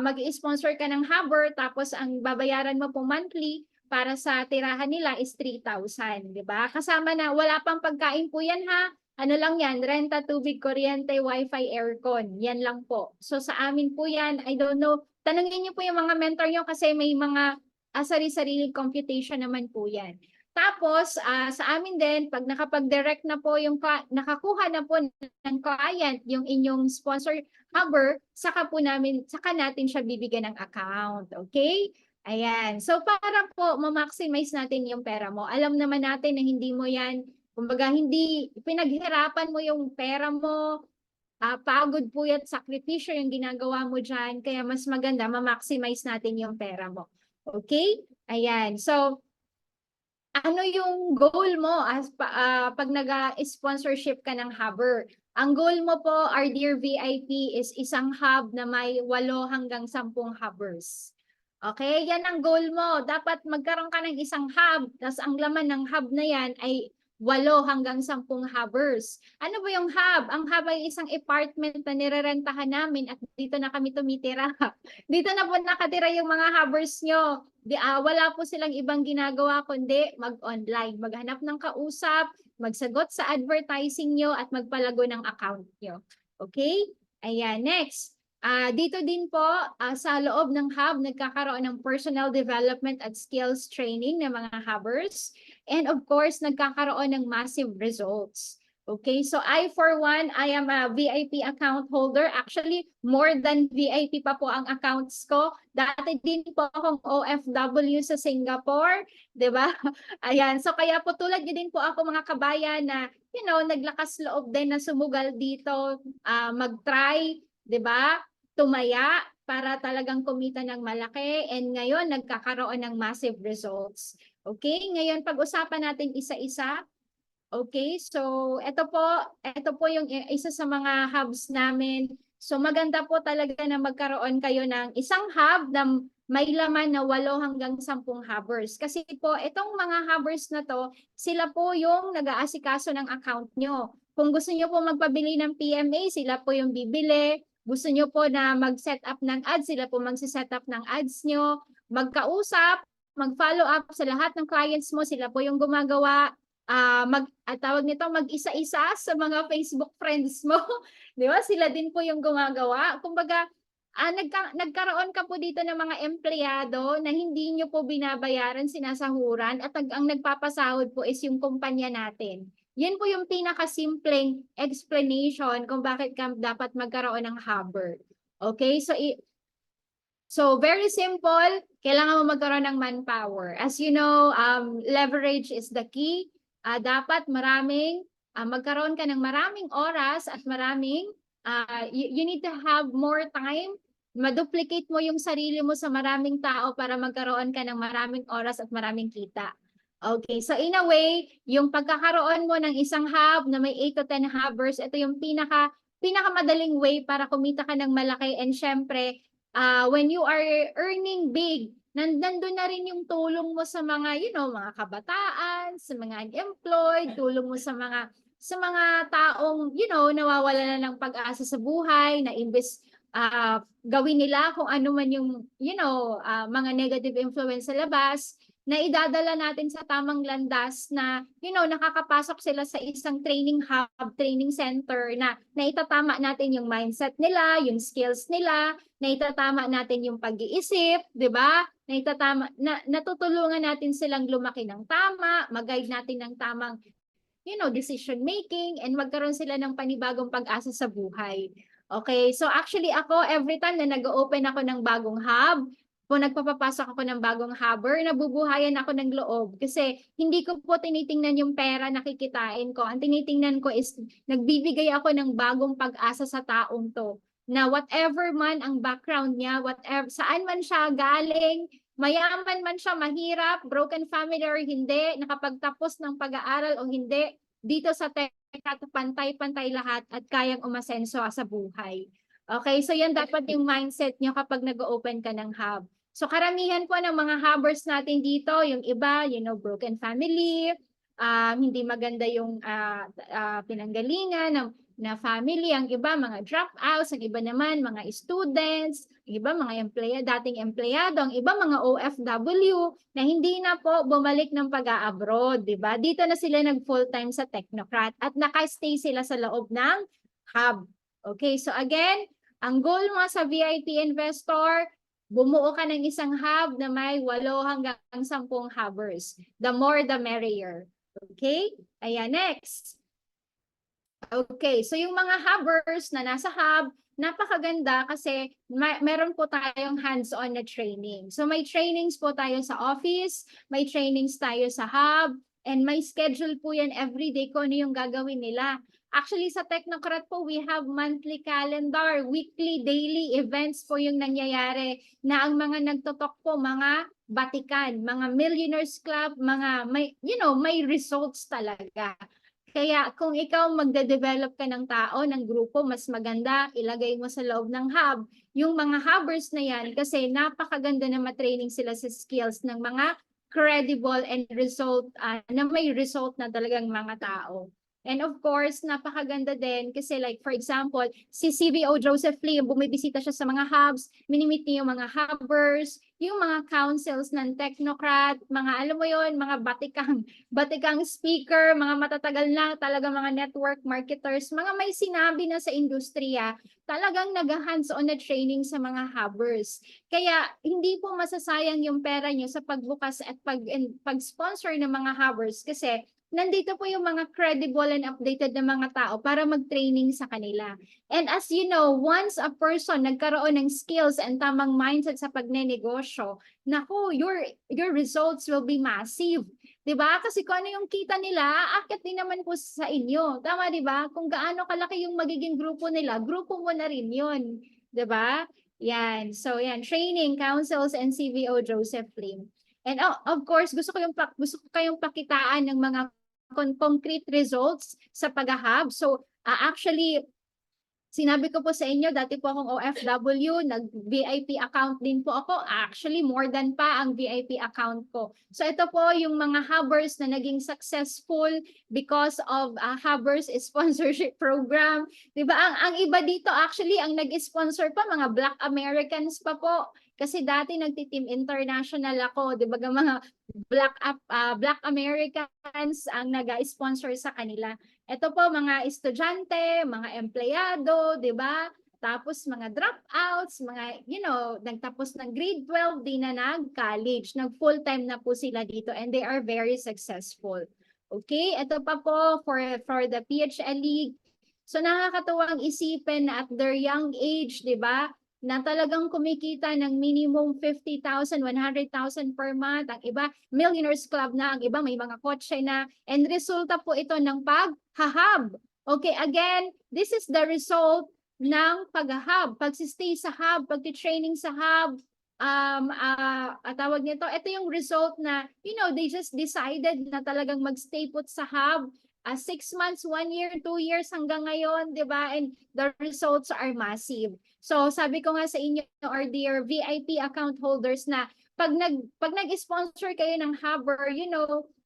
C: mag-sponsor ka ng hubber, tapos ang babayaran mo po monthly para sa tirahan nila is 3,000. Diba? Kasama na, wala pang pagkain po yan ha. Ano lang yan, renta, tubig, kuryente, wifi, aircon. Yan lang po. So sa amin po yan, I don't know, tanungin niyo po yung mga mentor nyo kasi may mga sarili-sariling computation naman po yan. Tapos, sa amin din, pag nakapag-direct na po yung, nakakuha na po ng client yung inyong sponsor hubber, saka natin siya bibigyan ng account. Okay? Ayan. So, para po ma-maximize natin yung pera mo. Alam naman natin na hindi mo yan, kumbaga hindi, pinaghirapan mo yung pera mo, pagod po yan, sakripisyo yung ginagawa mo dyan, kaya mas maganda, ma-maximize natin yung pera mo. Okay? Ayan. So, ano yung goal mo pag nag-sponsorship ka ng hubber? Ang goal mo po, our dear VIP, is isang hub na may 8 hanggang 10 hubbers. Okay? Yan ang goal mo. Dapat magkaroon ka ng isang hub, tapos ang laman ng hub na yan ay 8 hanggang 10 hubbers. Ano ba yung hub? Ang hub ay isang apartment na nirerentahan namin at dito na kami tumitira. Dito na po nakatira yung mga hubbers nyo. Wala po silang ibang ginagawa kundi mag-online, maghanap ng kausap, magsagot sa advertising nyo at magpalago ng account nyo. Okay? Ayan, next. Dito din po, sa loob ng hub, nagkakaroon ng personal development at skills training ng mga hubbers. And of course, nagkakaroon ng massive results. Okay, so I for one, I am a VIP account holder. Actually, more than VIP pa po ang accounts ko. Dati din po akong OFW sa Singapore, di ba? Ayan, so kaya po tulad niyo din po ako mga kabayan na, naglakas loob din na sumugal dito, mag-try, di ba? Tumaya para talagang kumita ng malaki. And ngayon, nagkakaroon ng massive results. Okay, ngayon pag-usapan natin isa-isa. Okay, so ito po yung isa sa mga hubs namin. So maganda po talaga na magkaroon kayo ng isang hub na may laman na 8 hanggang 10 hubbers. Kasi po itong mga hubbers na to, sila po yung nag-aasikaso ng account nyo. Kung gusto nyo po magpabili ng PMA, sila po yung bibili. Gusto nyo po na mag-set up ng ads, sila po mag-set up ng ads nyo. Magkausap, mag-follow up sa lahat ng clients mo. Sila po yung gumagawa. Tawag nito, mag-isa-isa sa mga Facebook friends mo. Di ba? Sila din po yung gumagawa. Kumbaga, nagkaroon ka po dito ng mga empleyado na hindi nyo po binabayaran, sinasahuran, at ang nagpapasahod po is yung kumpanya natin. Yan po yung pinakasimpleng explanation kung bakit ka dapat magkaroon ng hubber. Okay? So very simple, kailangan mo magkaroon ng manpower. As you know, leverage is the key. Dapat magkaroon ka ng maraming oras at you need to have more time. Ma-duplicate mo yung sarili mo sa maraming tao para magkaroon ka ng maraming oras at maraming kita. Okay, so in a way, yung pagkakaroon mo ng isang hub na may 8 to 10 hubbers, ito yung pinakamadaling way para kumita ka ng malaki. And syempre, when you are earning big, nandun na rin yung tulong mo sa mga, mga kabataan, sa mga unemployed, tulong mo sa mga taong, nawawala na ng pag-asa sa buhay, na imbes gawin nila kung ano man yung, mga negative influence sa labas, na idadala natin sa tamang landas na, nakakapasok sila sa isang training hub, training center na itatama natin yung mindset nila, yung skills nila, na itatama natin yung pag-iisip, di ba? Natutulungan natin silang lumaki ng tama, mag-guide natin ng tamang, decision making, and magkaroon sila ng panibagong pag-asa sa buhay. Okay, so actually ako, every time na nag-open ako ng bagong hub, kung nagpapapasok ako ng bagong hubber, nabubuhayan ako ng loob. Kasi hindi ko po tinitingnan yung pera na kikitain ko. Ang tinitingnan ko is nagbibigay ako ng bagong pag-asa sa taong to. Na whatever man ang background niya, saan man siya galing, mayaman man siya, mahirap, broken family or hindi, nakapagtapos ng pag-aaral o hindi, dito sa Teka, pantay-pantay lahat at kayang umasenso sa buhay. Okay, so yan dapat yung mindset nyo kapag nag-open ka ng hub. So karamihan po ng mga hubbers natin dito, yung iba, broken family, hindi maganda yung pinanggalingan na family, ang iba mga dropouts, ang iba naman mga students, ang iba mga dating empleyado, ang iba mga OFW na hindi na po bumalik ng pag-a-abroad, di ba? Dito na sila nag full-time sa Technocrat at naka-stay sila sa loob ng hub. Okay, so again, ang goal mo sa VIP investor, bumuo ka ng isang hub na may 8 hanggang 10 hubbers. The more, the merrier. Okay? Ayan, next. Okay, so yung mga hubbers na nasa hub, napakaganda kasi meron po tayong hands-on na training. So may trainings po tayo sa office, may trainings tayo sa hub, and may schedule po yan everyday kung ano yung gagawin nila. Actually, sa Technocrat po, we have monthly calendar, weekly, daily events po yung nangyayari na ang mga nagtotok po, mga batikan, mga millionaires club, mga may results talaga. Kaya kung ikaw magde-develop ka ng tao, ng grupo, mas maganda, ilagay mo sa loob ng hub yung mga hubbers na yan kasi napakaganda na matraining sila sa skills ng mga credible and na may result na talagang mga tao. And of course, napakaganda din kasi like for example, si CVO Joseph Lee, bumibisita siya sa mga hubs, minimit niya yung mga hubbers, yung mga councils ng Technocrat, mga alam mo yon, mga batikang speaker, mga matatagal na talaga mga network marketers, mga may sinabi na sa industriya, talagang nag-hands-on na training sa mga hubbers. Kaya hindi po masasayang yung pera nyo sa pagbukas at pag-sponsor ng mga hubbers kasi nandito po yung mga credible and updated na mga tao para mag-training sa kanila. And as you know, once a person nagkaroon ng skills and tamang mindset sa pagnenegosyo, naku, your results will be massive. Diba? Kasi kung ano yung kita nila, aakit din naman po sa inyo. Tama, diba? Kung gaano kalaki yung magiging grupo nila, grupo mo na rin yun. Diba? Yan. So, yan. Training, councils, and CVO Joseph Lim. And of course, gusto ko kayong pakitaan ng mga concrete results sa pag-hub. So, actually, Sinabi ko po sa inyo, dati po akong OFW, nag-VIP account din po ako. Actually, more than pa ang VIP account ko. So ito po yung mga hubbers na naging successful because of hubbers sponsorship program. Diba? Ang iba dito actually, ang nag-sponsor pa, mga Black Americans pa po. Kasi dati nagti-team international ako, 'di ba, mga Black Americans ang nag-sponsor sa kanila. Ito po mga estudyante, mga empleyado, 'di ba? Tapos mga dropouts, mga nagtapos ng grade 12, di na nag-college, nag-full-time na po sila dito and they are very successful. Okay, ito pa po for the PHLE. So nakakatuwang isipin na at their young age, 'di ba? Na talagang kumikita ng minimum 50,000, 100,000 per month. Ang iba, Millionaires Club na. Ang iba, may mga kotse na. And resulta po ito ng paghahab. Okay, again, this is the result ng paghahab. Pag-stay sa hub, pag-training sa hub, tawag nito, ito yung result na, they just decided na talagang mag-stay put sa hub. 6 months, 1 year, 2 years hanggang ngayon, di ba? And the results are massive. So sabi ko nga sa inyo, or dear VIP account holders, na pag nag-sponsor kayo ng hubber,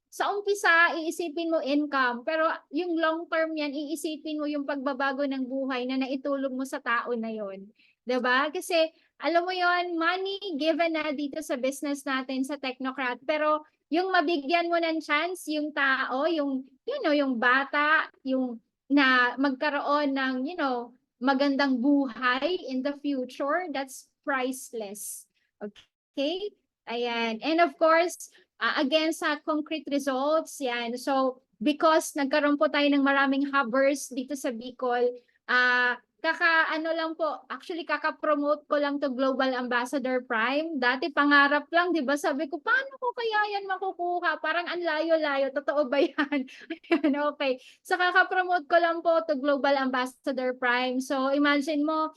C: sa umpisa, iisipin mo income. Pero yung long term yan, iisipin mo yung pagbabago ng buhay na naitulong mo sa tao na yon. Diba? Kasi alam mo yon, money given na dito sa business natin, sa Technocrat. Pero yung mabigyan mo ng chance, yung tao, yung bata, yung na magkaroon ng, magandang buhay in the future, that's priceless. Okay? Ayan. And of course, again, sa concrete results, yan. So, because nagkaroon po tayo ng maraming hubbers dito sa Bicol, kaka-promote ko lang to Global Ambassador Prime. Dati pangarap lang, 'di ba? Sabi ko, paano ko kaya yan makukuha? Parang ang layo-layo. Totoo ba yan? Ayan, okay. So kaka-promote ko lang po to Global Ambassador Prime. So imagine mo,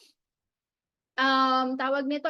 C: tawag nito,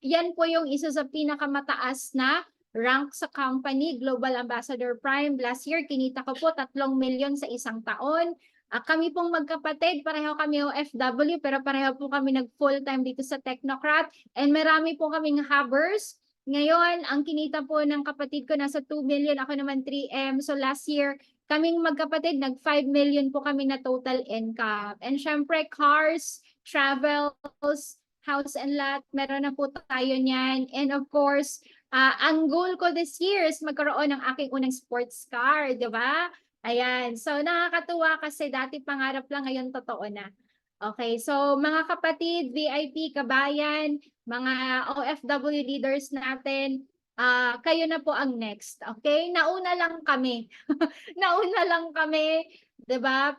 C: yan po yung isa sa pinakamataas na rank sa company, Global Ambassador Prime. Last year, kinita ko po 3 million sa isang taon. Kami pong magkapatid, pareho kami OFW, pero pareho po kami nag-full-time dito sa Technocrat. And marami po kaming hubbers. Ngayon, ang kinita po ng kapatid ko nasa 2 million, ako naman 3M. So last year, kaming magkapatid, nag-5 million po kami na total income. And syempre, cars, travels, house and lot, meron na po tayo niyan. And of course, ang goal ko this year is magkaroon ng aking unang sports car, di ba? Ayan. So, nakakatuwa kasi dati pangarap lang, ngayon totoo na. Okay. So, mga kapatid, VIP, kabayan, mga OFW leaders natin, kayo na po ang next. Okay? Nauna lang kami. Nauna lang kami. Diba?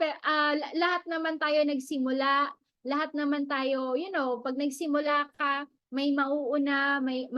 C: Lahat naman tayo nagsimula. Lahat naman tayo, pag nagsimula ka, may mauuna, may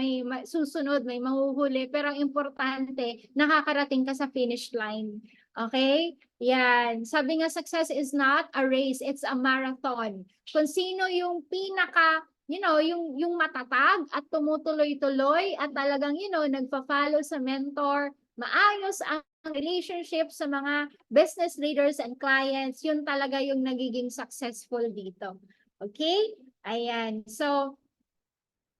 C: susunod, may mahuhuli. Pero ang importante, nakakarating ka sa finish line. Okay? Yan. Sabi nga, success is not a race, it's a marathon. Kung sino yung pinaka, yung matatag at tumutuloy-tuloy at talagang, nagpa-follow sa mentor, maayos ang relationship sa mga business leaders and clients, yun talaga yung nagiging successful dito. Okay? Ayan. So,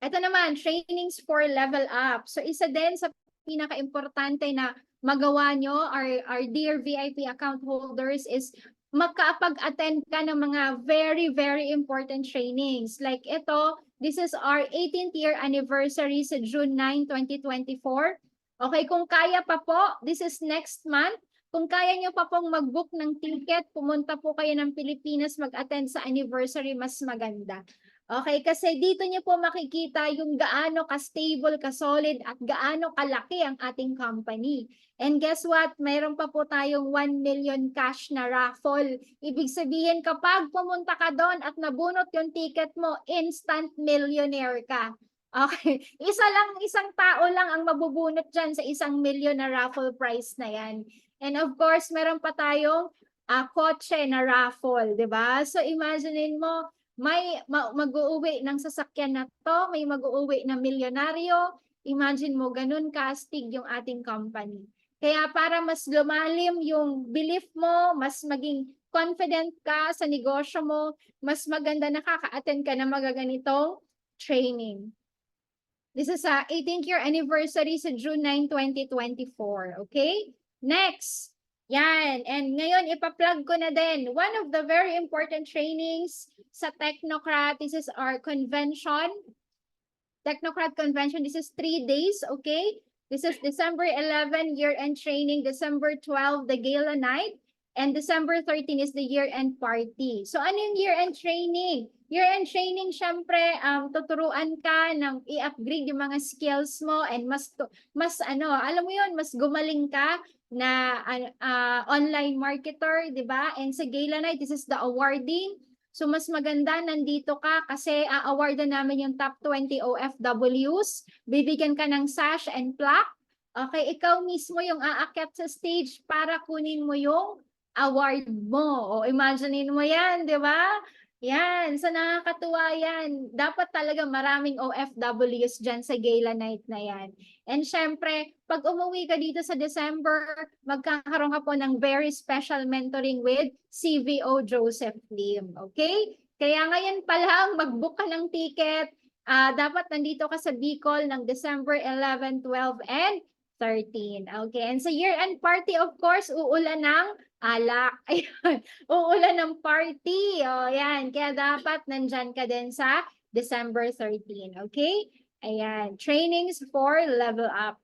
C: ito naman, trainings for level up. So, isa din sa pinaka-importante na magawa nyo, our dear VIP account holders, is makapag-attend ka ng mga very, very important trainings. Like ito, this is our 18th year anniversary sa June 9, 2024. Okay, kung kaya pa po, this is next month. Kung kaya nyo pa pong mag-book ng ticket, pumunta po kayo ng Pilipinas, mag-attend sa anniversary, mas maganda. Okay, kasi dito niyo po makikita yung gaano ka-stable, ka-solid, at gaano kalaki ang ating company. And guess what? Mayroon pa po tayong 1 million cash na raffle. Ibig sabihin, kapag pumunta ka doon at nabunot yung ticket mo, instant millionaire ka. Okay, isang tao lang ang mabubunot dyan sa 1 million na raffle prize na yan. And of course, meron pa tayong kotse na raffle, di ba? So imaginein mo, may mag-uuwi ng sasakyan na to, may mag-uuwi na milyonaryo. Imagine mo, ganun kastig yung ating company. Kaya para mas lumalim yung belief mo, mas maging confident ka sa negosyo mo, mas maganda nakaka-attend ka ng magaganitong training. This is a 18th year anniversary sa June 9, 2024. Okay? Next. Yan. And ngayon, ipa-plug ko na din. One of the very important trainings sa Technocrat, this is our convention. Technocrat convention, this is 3 days, okay? This is December 11, year-end training. December 12, the gala night. And December 13 is the year-end party. So ano yung year-end training? Year-end training, syempre, tuturuan ka ng i-upgrade yung mga skills mo and mas alam mo yun, mas gumaling ka na online marketer, di ba? And sa gala night, this is the awarding. So mas maganda nandito ka kasi a-awardan namin yung top 20 OFWs. Bibigyan ka ng sash and plaque. Okay, ikaw mismo yung aakyat sa stage para kunin mo yung award mo. O imaginein mo yan, di ba? Yan, so nakakatuwa yan. Dapat talaga maraming OFWs dyan sa gala night na yan. And syempre, pag umuwi ka dito sa December, magkakaroon ka po ng very special mentoring with CVO Joseph Lim. Okay? Kaya ngayon pa lang, mag-book ka ng ticket. Dapat nandito ka sa Bicol ng December 11, 12, and 13. Okay, and sa year-end party, of course, uulan ng alak. Ayun, uulan ng party. O, yan. Kaya dapat nandyan ka din sa December 13. Okay? Ayan. Trainings for level up.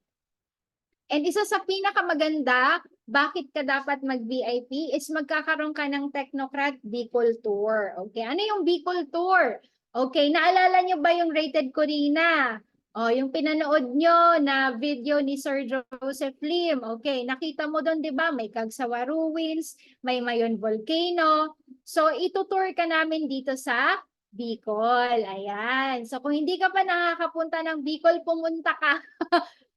C: And isa sa pinakamaganda, bakit ka dapat mag-VIP is magkakaroon ka ng Technocrat Bicol Tour. Okay? Ano yung Bicol Tour? Okay, naalala nyo ba yung Rated Corina? Oh, yung pinanood nyo na video ni Sir Joseph Lim. Okay, nakita mo doon, 'di ba? May Cagsawa Ruins, may Mayon Volcano. So, itutour ka namin dito sa Bicol. Ayan. So, kung hindi ka pa nakakapunta ng Bicol, pumunta ka.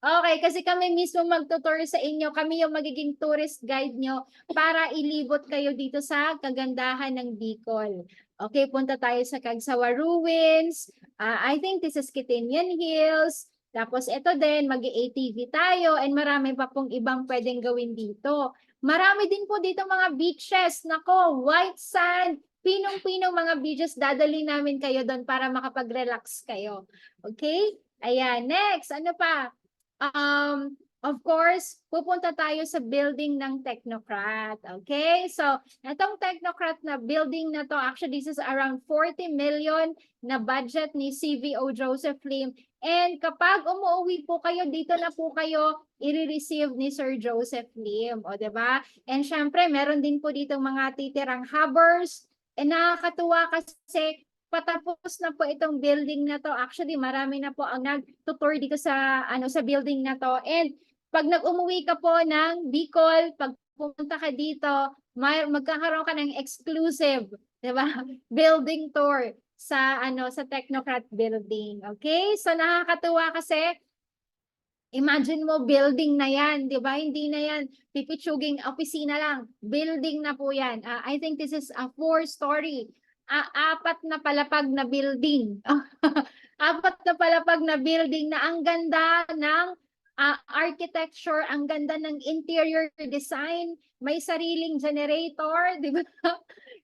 C: Okay, kasi kami mismo magtutour sa inyo. Kami yung magiging tourist guide nyo para ilibot kayo dito sa kagandahan ng Bicol. Okay, punta tayo sa Cagsawa Ruins. I think this is Kitinian Hills. Tapos ito din, mag-ATV tayo and marami pa pong ibang pwedeng gawin dito. Marami din po dito mga beaches. Nako, white sand, pinong-pinong mga beaches. Dadali namin kayo doon para makapag-relax kayo. Okay? Ayan, next. Ano pa? Of course, pupunta tayo sa building ng Technocrat. Okay? So, itong Technocrat na building na to, actually, this is around 40 million na budget ni CVO Joseph Lim. And kapag umuwi po kayo, dito na po kayo i-receive ni Sir Joseph Lim. O, diba? And syempre, meron din po dito mga titirang hubbers. And nakakatuwa kasi patapos na po itong building na to. Actually, marami na po ang nag-tutor dito sa building na to. And pag nag-umuwi ka po ng Bicol, pag pumunta ka dito, magkakaroon ka ng exclusive, 'di ba? Building tour sa sa Technocrat building. Okay? So nakakatuwa kasi imagine mo building na 'yan, 'di ba? Hindi na 'yan pipitsuging opisina lang. Building na po 'yan. I think this is a 4-story. 4 na palapag na building. 4 na palapag na building na ang ganda ng architecture, ang ganda ng interior design, may sariling generator, di ba?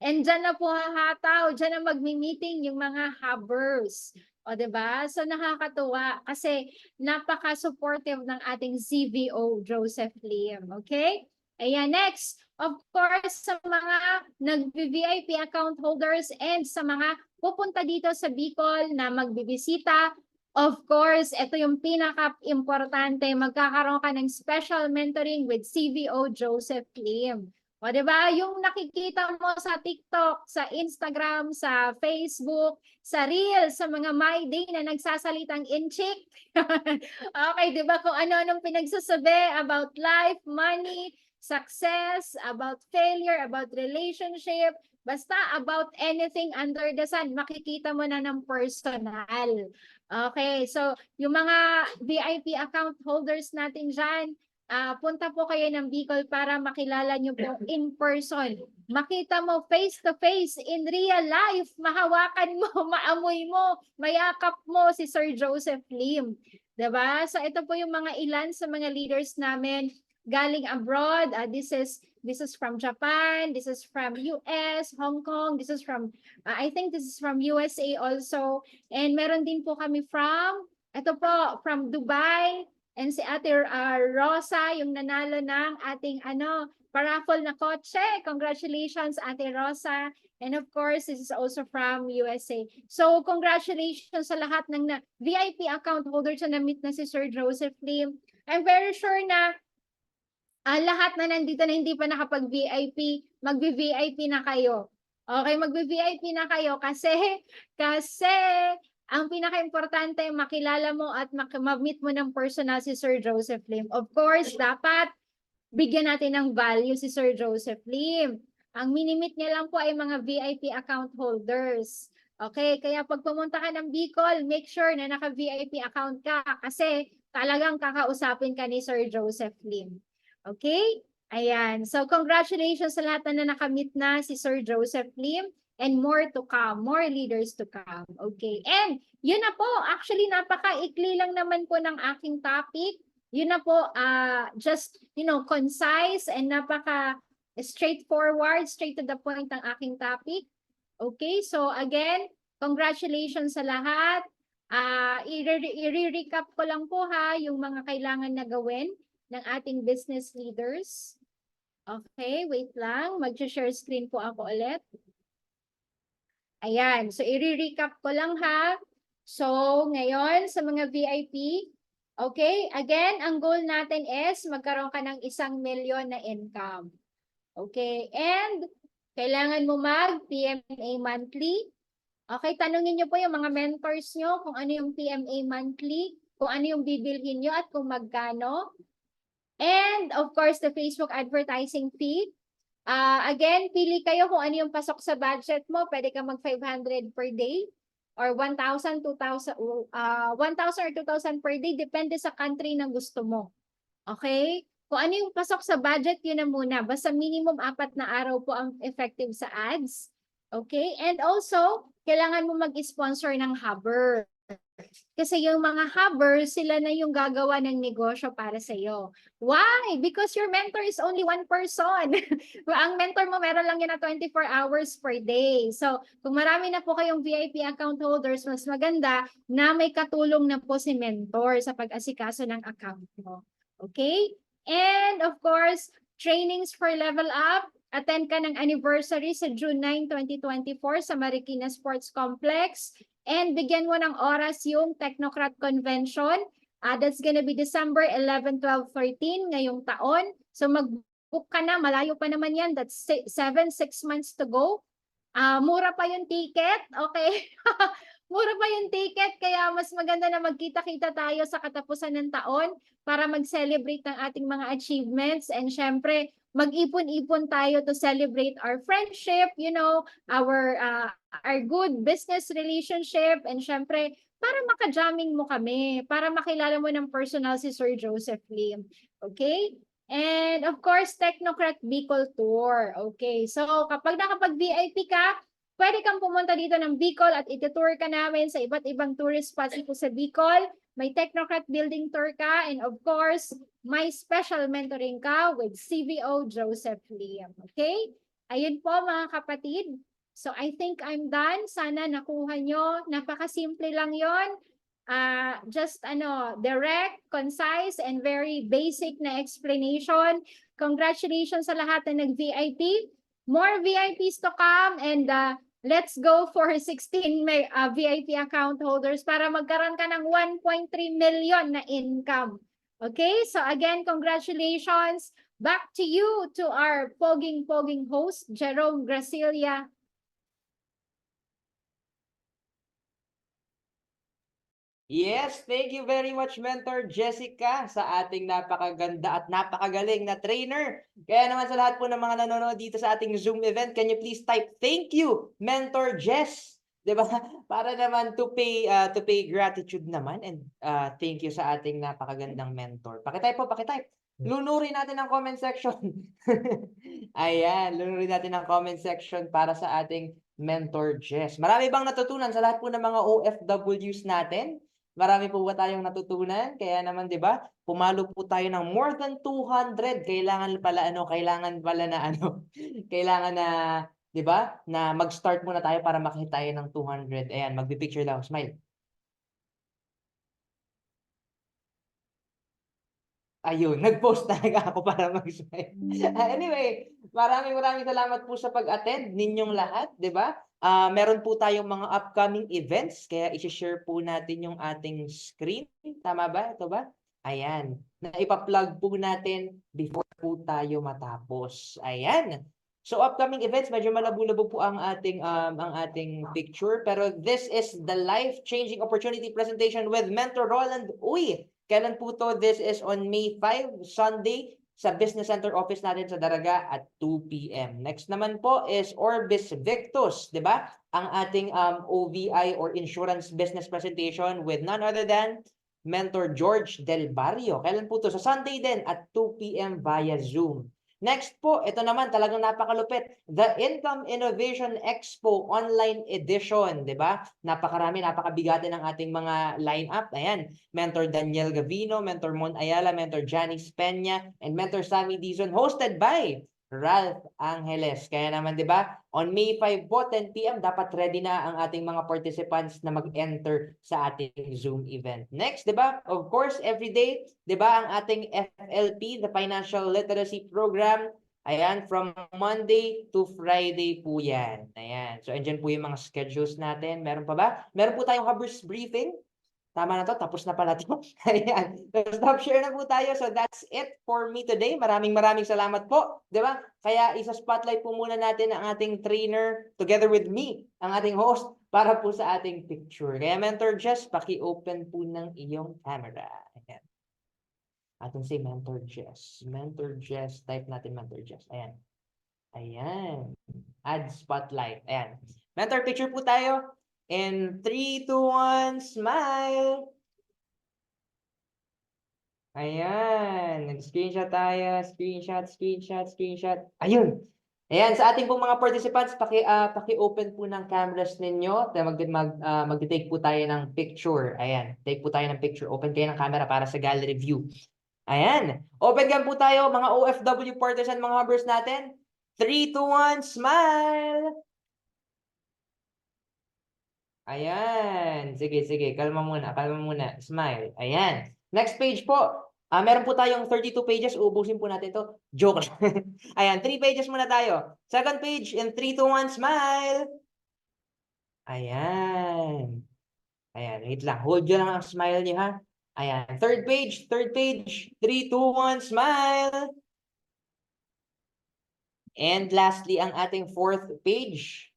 C: And dyan na po hahataw, dyan na magmi-meeting yung mga hubbers. O, di ba? So, nakakatuwa kasi napaka-supportive ng ating CVO Joseph Lim. Okay? Ayan, next. Of course, sa mga nag-VIP account holders and sa mga pupunta dito sa Bicol na magbibisita, of course, ito yung pinaka-importante, magkakaroon ka ng special mentoring with CVO Joseph Lim. O, diba? Yung nakikita mo sa TikTok, sa Instagram, sa Facebook, sa Reels, sa mga My Day na nagsasalitang inchik. Okay, diba? Kung ano-anong pinagsasabi about life, money, success, about failure, about relationship, basta about anything under the sun, makikita mo na ng personal. Okay, so yung mga VIP account holders natin dyan, punta po kayo ng Bicol para makilala nyo po in person. Makita mo face to face, in real life, mahawakan mo, maamoy mo, mayakap mo si Sir Joseph Lim. Diba? So ito po yung mga ilan sa mga leaders namin galing abroad. This is This is from Japan. This is from US, Hong Kong. This is from, I think this is from USA also. And meron din po kami from, ito po, from Dubai. And si Ate Rosa, yung nanalo ng ating paraffle na kotse. Congratulations, Ate Rosa. And of course, this is also from USA. So, congratulations sa lahat ng VIP account holders na na-meet na si Sir Joseph Lim. I'm very sure na lahat na nandito na hindi pa nakapag-VIP, mag-VIP na kayo. Okay, mag-VIP na kayo kasi ang pinaka-importante, makilala mo at ma-meet mo ng personal si Sir Joseph Lim. Of course, dapat bigyan natin ng value si Sir Joseph Lim. Ang minimit niya lang po ay mga VIP account holders. Okay, kaya pag pumunta ka ng Bicol, make sure na naka-VIP account ka kasi talagang kakausapin ka ni Sir Joseph Lim. Okay? Ayan. So, congratulations sa lahat na nakamit na si Sir Joseph Lim. And more to come, more leaders to come. Okay. And yun na po, actually napaka-ikli lang naman po ng aking topic. Yun na po, just, concise and napaka-straightforward, straight to the point ng aking topic. Okay, so again, congratulations sa lahat. I-recap ko lang po yung mga kailangan na gawin ng ating business leaders. Okay, wait lang. Mag-share screen po ako ulit. Ayan, so i-recap ko lang So, ngayon sa mga VIP, okay, again, ang goal natin is magkaroon ka ng 1 million na income. Okay, and kailangan mo mag-PMA monthly. Okay, tanungin nyo po yung mga mentors nyo kung ano yung PMA monthly, kung ano yung bibilhin nyo at kung magkano. And of course, the Facebook advertising fee. Again, pili kayo kung ano yung pasok sa budget mo. Pwede ka mag 500 per day or 1,000, 2,000, 1,000 or 2,000 per day. Depende sa country na gusto mo. Okay? Kung ano yung pasok sa budget, yun na muna. Basta minimum 4 na araw po ang effective sa ads. Okay? And also, kailangan mo mag-sponsor ng hubber. Kasi yung mga hubbers, sila na yung gagawa ng negosyo para sa iyo. Why? Because your mentor is only one person. Ang mentor mo, meron lang yun na 24 hours per day. So, kung marami na po kayong VIP account holders, mas maganda na may katulong na po si mentor sa pag-asikaso ng account mo. Okay? And of course, trainings for level up. Attend ka ng anniversary sa June 9, 2024 sa Marikina Sports Complex. And bigyan mo ng oras yung Technocrat Convention. That's gonna be December 11, 12, 13 ngayong taon. So mag-book ka na, malayo pa naman yan. That's 6 months to go. Mura pa yung ticket, okay? Mura pa yung ticket, kaya mas maganda na magkita-kita tayo sa katapusan ng taon para mag-celebrate ng ating mga achievements. And syempre, mag-ipon-ipon tayo to celebrate our friendship, our good business relationship, and syempre, para maka-jamming mo kami, para makilala mo ng personal si Sir Joseph Lim. Okay? And of course, Technocrat Bicol Tour. Okay, so kapag nakapag-VIP ka, pwede kang pumunta dito ng Bicol at itutour ka namin sa iba't ibang tourist spots dito sa Bicol. May Technocrat Building Tour ka, and of course, may special mentoring ka with CVO Joseph Lim. Okay? Ayun po mga kapatid. So I think I'm done. Sana nakuha nyo. Napakasimple lang yon. Just direct, concise, and very basic na explanation. Congratulations sa lahat na nag-VIP. More VIPs to come, and let's go for 16 VIP account holders para magkaroon ka ng 1.3 million na income. Okay, so again, congratulations. Back to you, to our poging host, Jerome Gracilia.
B: Yes, thank you very much, Mentor Jessica, sa ating napakaganda at napakagaling na trainer. Kaya naman sa lahat po ng mga nanonood dito sa ating Zoom event, can you please type, "Thank you, Mentor Jess." Diba? Para naman to pay gratitude naman, and thank you sa ating napakagandang mentor. Pakitype po, pakitype. Lunurin natin ang comment section. Ayan, lunurin natin ang comment section para sa ating Mentor Jess. Marami bang natutunan sa lahat po ng mga OFWs natin? Marami po ba tayong natutunan? Kaya naman, 'di ba? Pumalo po tayo ng more than 200. Kailangan pala na kailangan na, 'di ba? Na mag-start muna tayo para makita tayo ng 200. Ayan, magpi-picture lang, smile. Ayun, nag-post talaga ako para mag-smile. Anyway, maraming salamat po sa pag-attend ninyong lahat, 'di ba? Meron po tayong mga upcoming events kaya i-share po natin yung ating screen. Tama ba? Ito ba? Ayan. Na ipa-plug po natin before po tayo matapos. Ayan. So upcoming events, medyo malabo-labo po ang ating picture, pero this is the life-changing opportunity presentation with Mentor Roland Uy. Kailan po to? This is on May 5, Sunday, sa Business Center office natin sa Daraga at 2 p.m. Next naman po is Orbis Victus, di ba? Ang ating OVI or Insurance Business Presentation with none other than Mentor George Del Barrio. Kailan po to? Sa Sunday din at 2 p.m. via Zoom. Next po, ito naman talagang napakalupit. The Income Innovation Expo Online Edition, 'di ba? Napakarami, napakabigati ng ating mga lineup. Ayan, Mentor Daniel Gavino, Mentor Mon Ayala, Mentor Janice Peña, and Mentor Sammy Dizon, hosted by Ralph Angeles. Kaya naman, 'di ba? On May 5 po, 10 p.m. dapat ready na ang ating mga participants na mag-enter sa ating Zoom event. Next, 'di ba? Of course, every day, 'di ba, ang ating FLP, the Financial Literacy Program, ayan, from Monday to Friday po 'yan. Ayan. So, andyan po yung mga schedules natin. Meron pa ba? Meron po tayong Hubbers briefing. Tama na to, tapos na pala to. Ayan. So, stop share na po tayo. So that's it for me today. Maraming salamat po. 'Di ba? Kaya isa-spotlight po muna natin ang ating trainer together with me, ang ating host, para po sa ating picture. Kaya Mentor Jess, paki-open po ng iyong camera. Ayan. Atin si Mentor Jess. Mentor Jess, type natin Mentor Jess. Ayan. Ayan. Add spotlight. Ayan. Mentor, picture po tayo. In 3, 2, 1, smile! Ayan. Nag-screenshot tayo. Screenshot. Ayun. Ayan. Sa ating pong mga participants, paki-open po ng cameras ninyo. Mag-take po tayo ng picture. Ayan. Take po tayo ng picture. Open kayo ng camera para sa gallery view. Ayan. Open cam po tayo, mga OFW partners and mga hubbers natin. 3, 2, 1, smile! Ayan. Sige. Kalma muna. Smile. Ayan. Next page po. Meron po tayong 32 pages. Uubusin po natin to. Joke lang. Ayan. 3 pages muna tayo. Second page. In 3, 2, 1, smile. Ayan. Ayan. Wait lang. Hold nyo lang ang smile niyo, ha? Ayan. Third page. 3, 2, 1, smile. And lastly, ang ating fourth page.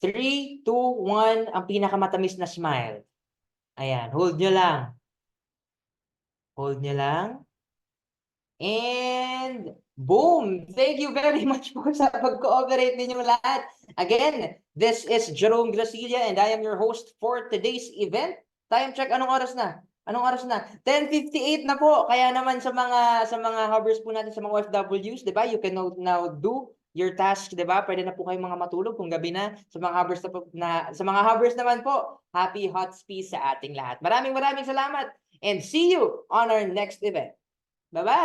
B: 3, 2, 1, ang pinakamatamis na smile. Ayan, hold nyo lang. And boom! Thank you very much po sa pag-cooperate ninyong lahat. Again, this is Jerome Gracilla and I am your host for today's event. Time check, anong oras na? 10:58 na po. Kaya naman sa mga hubbers po natin, sa mga OFWs, 'di ba? You can now do your task, 'di ba? Pwede na po kayong mga matulog kung gabi na. Sa mga hubbers naman po, happy hot space sa ating lahat. Maraming salamat and see you on our next event. Bye-bye.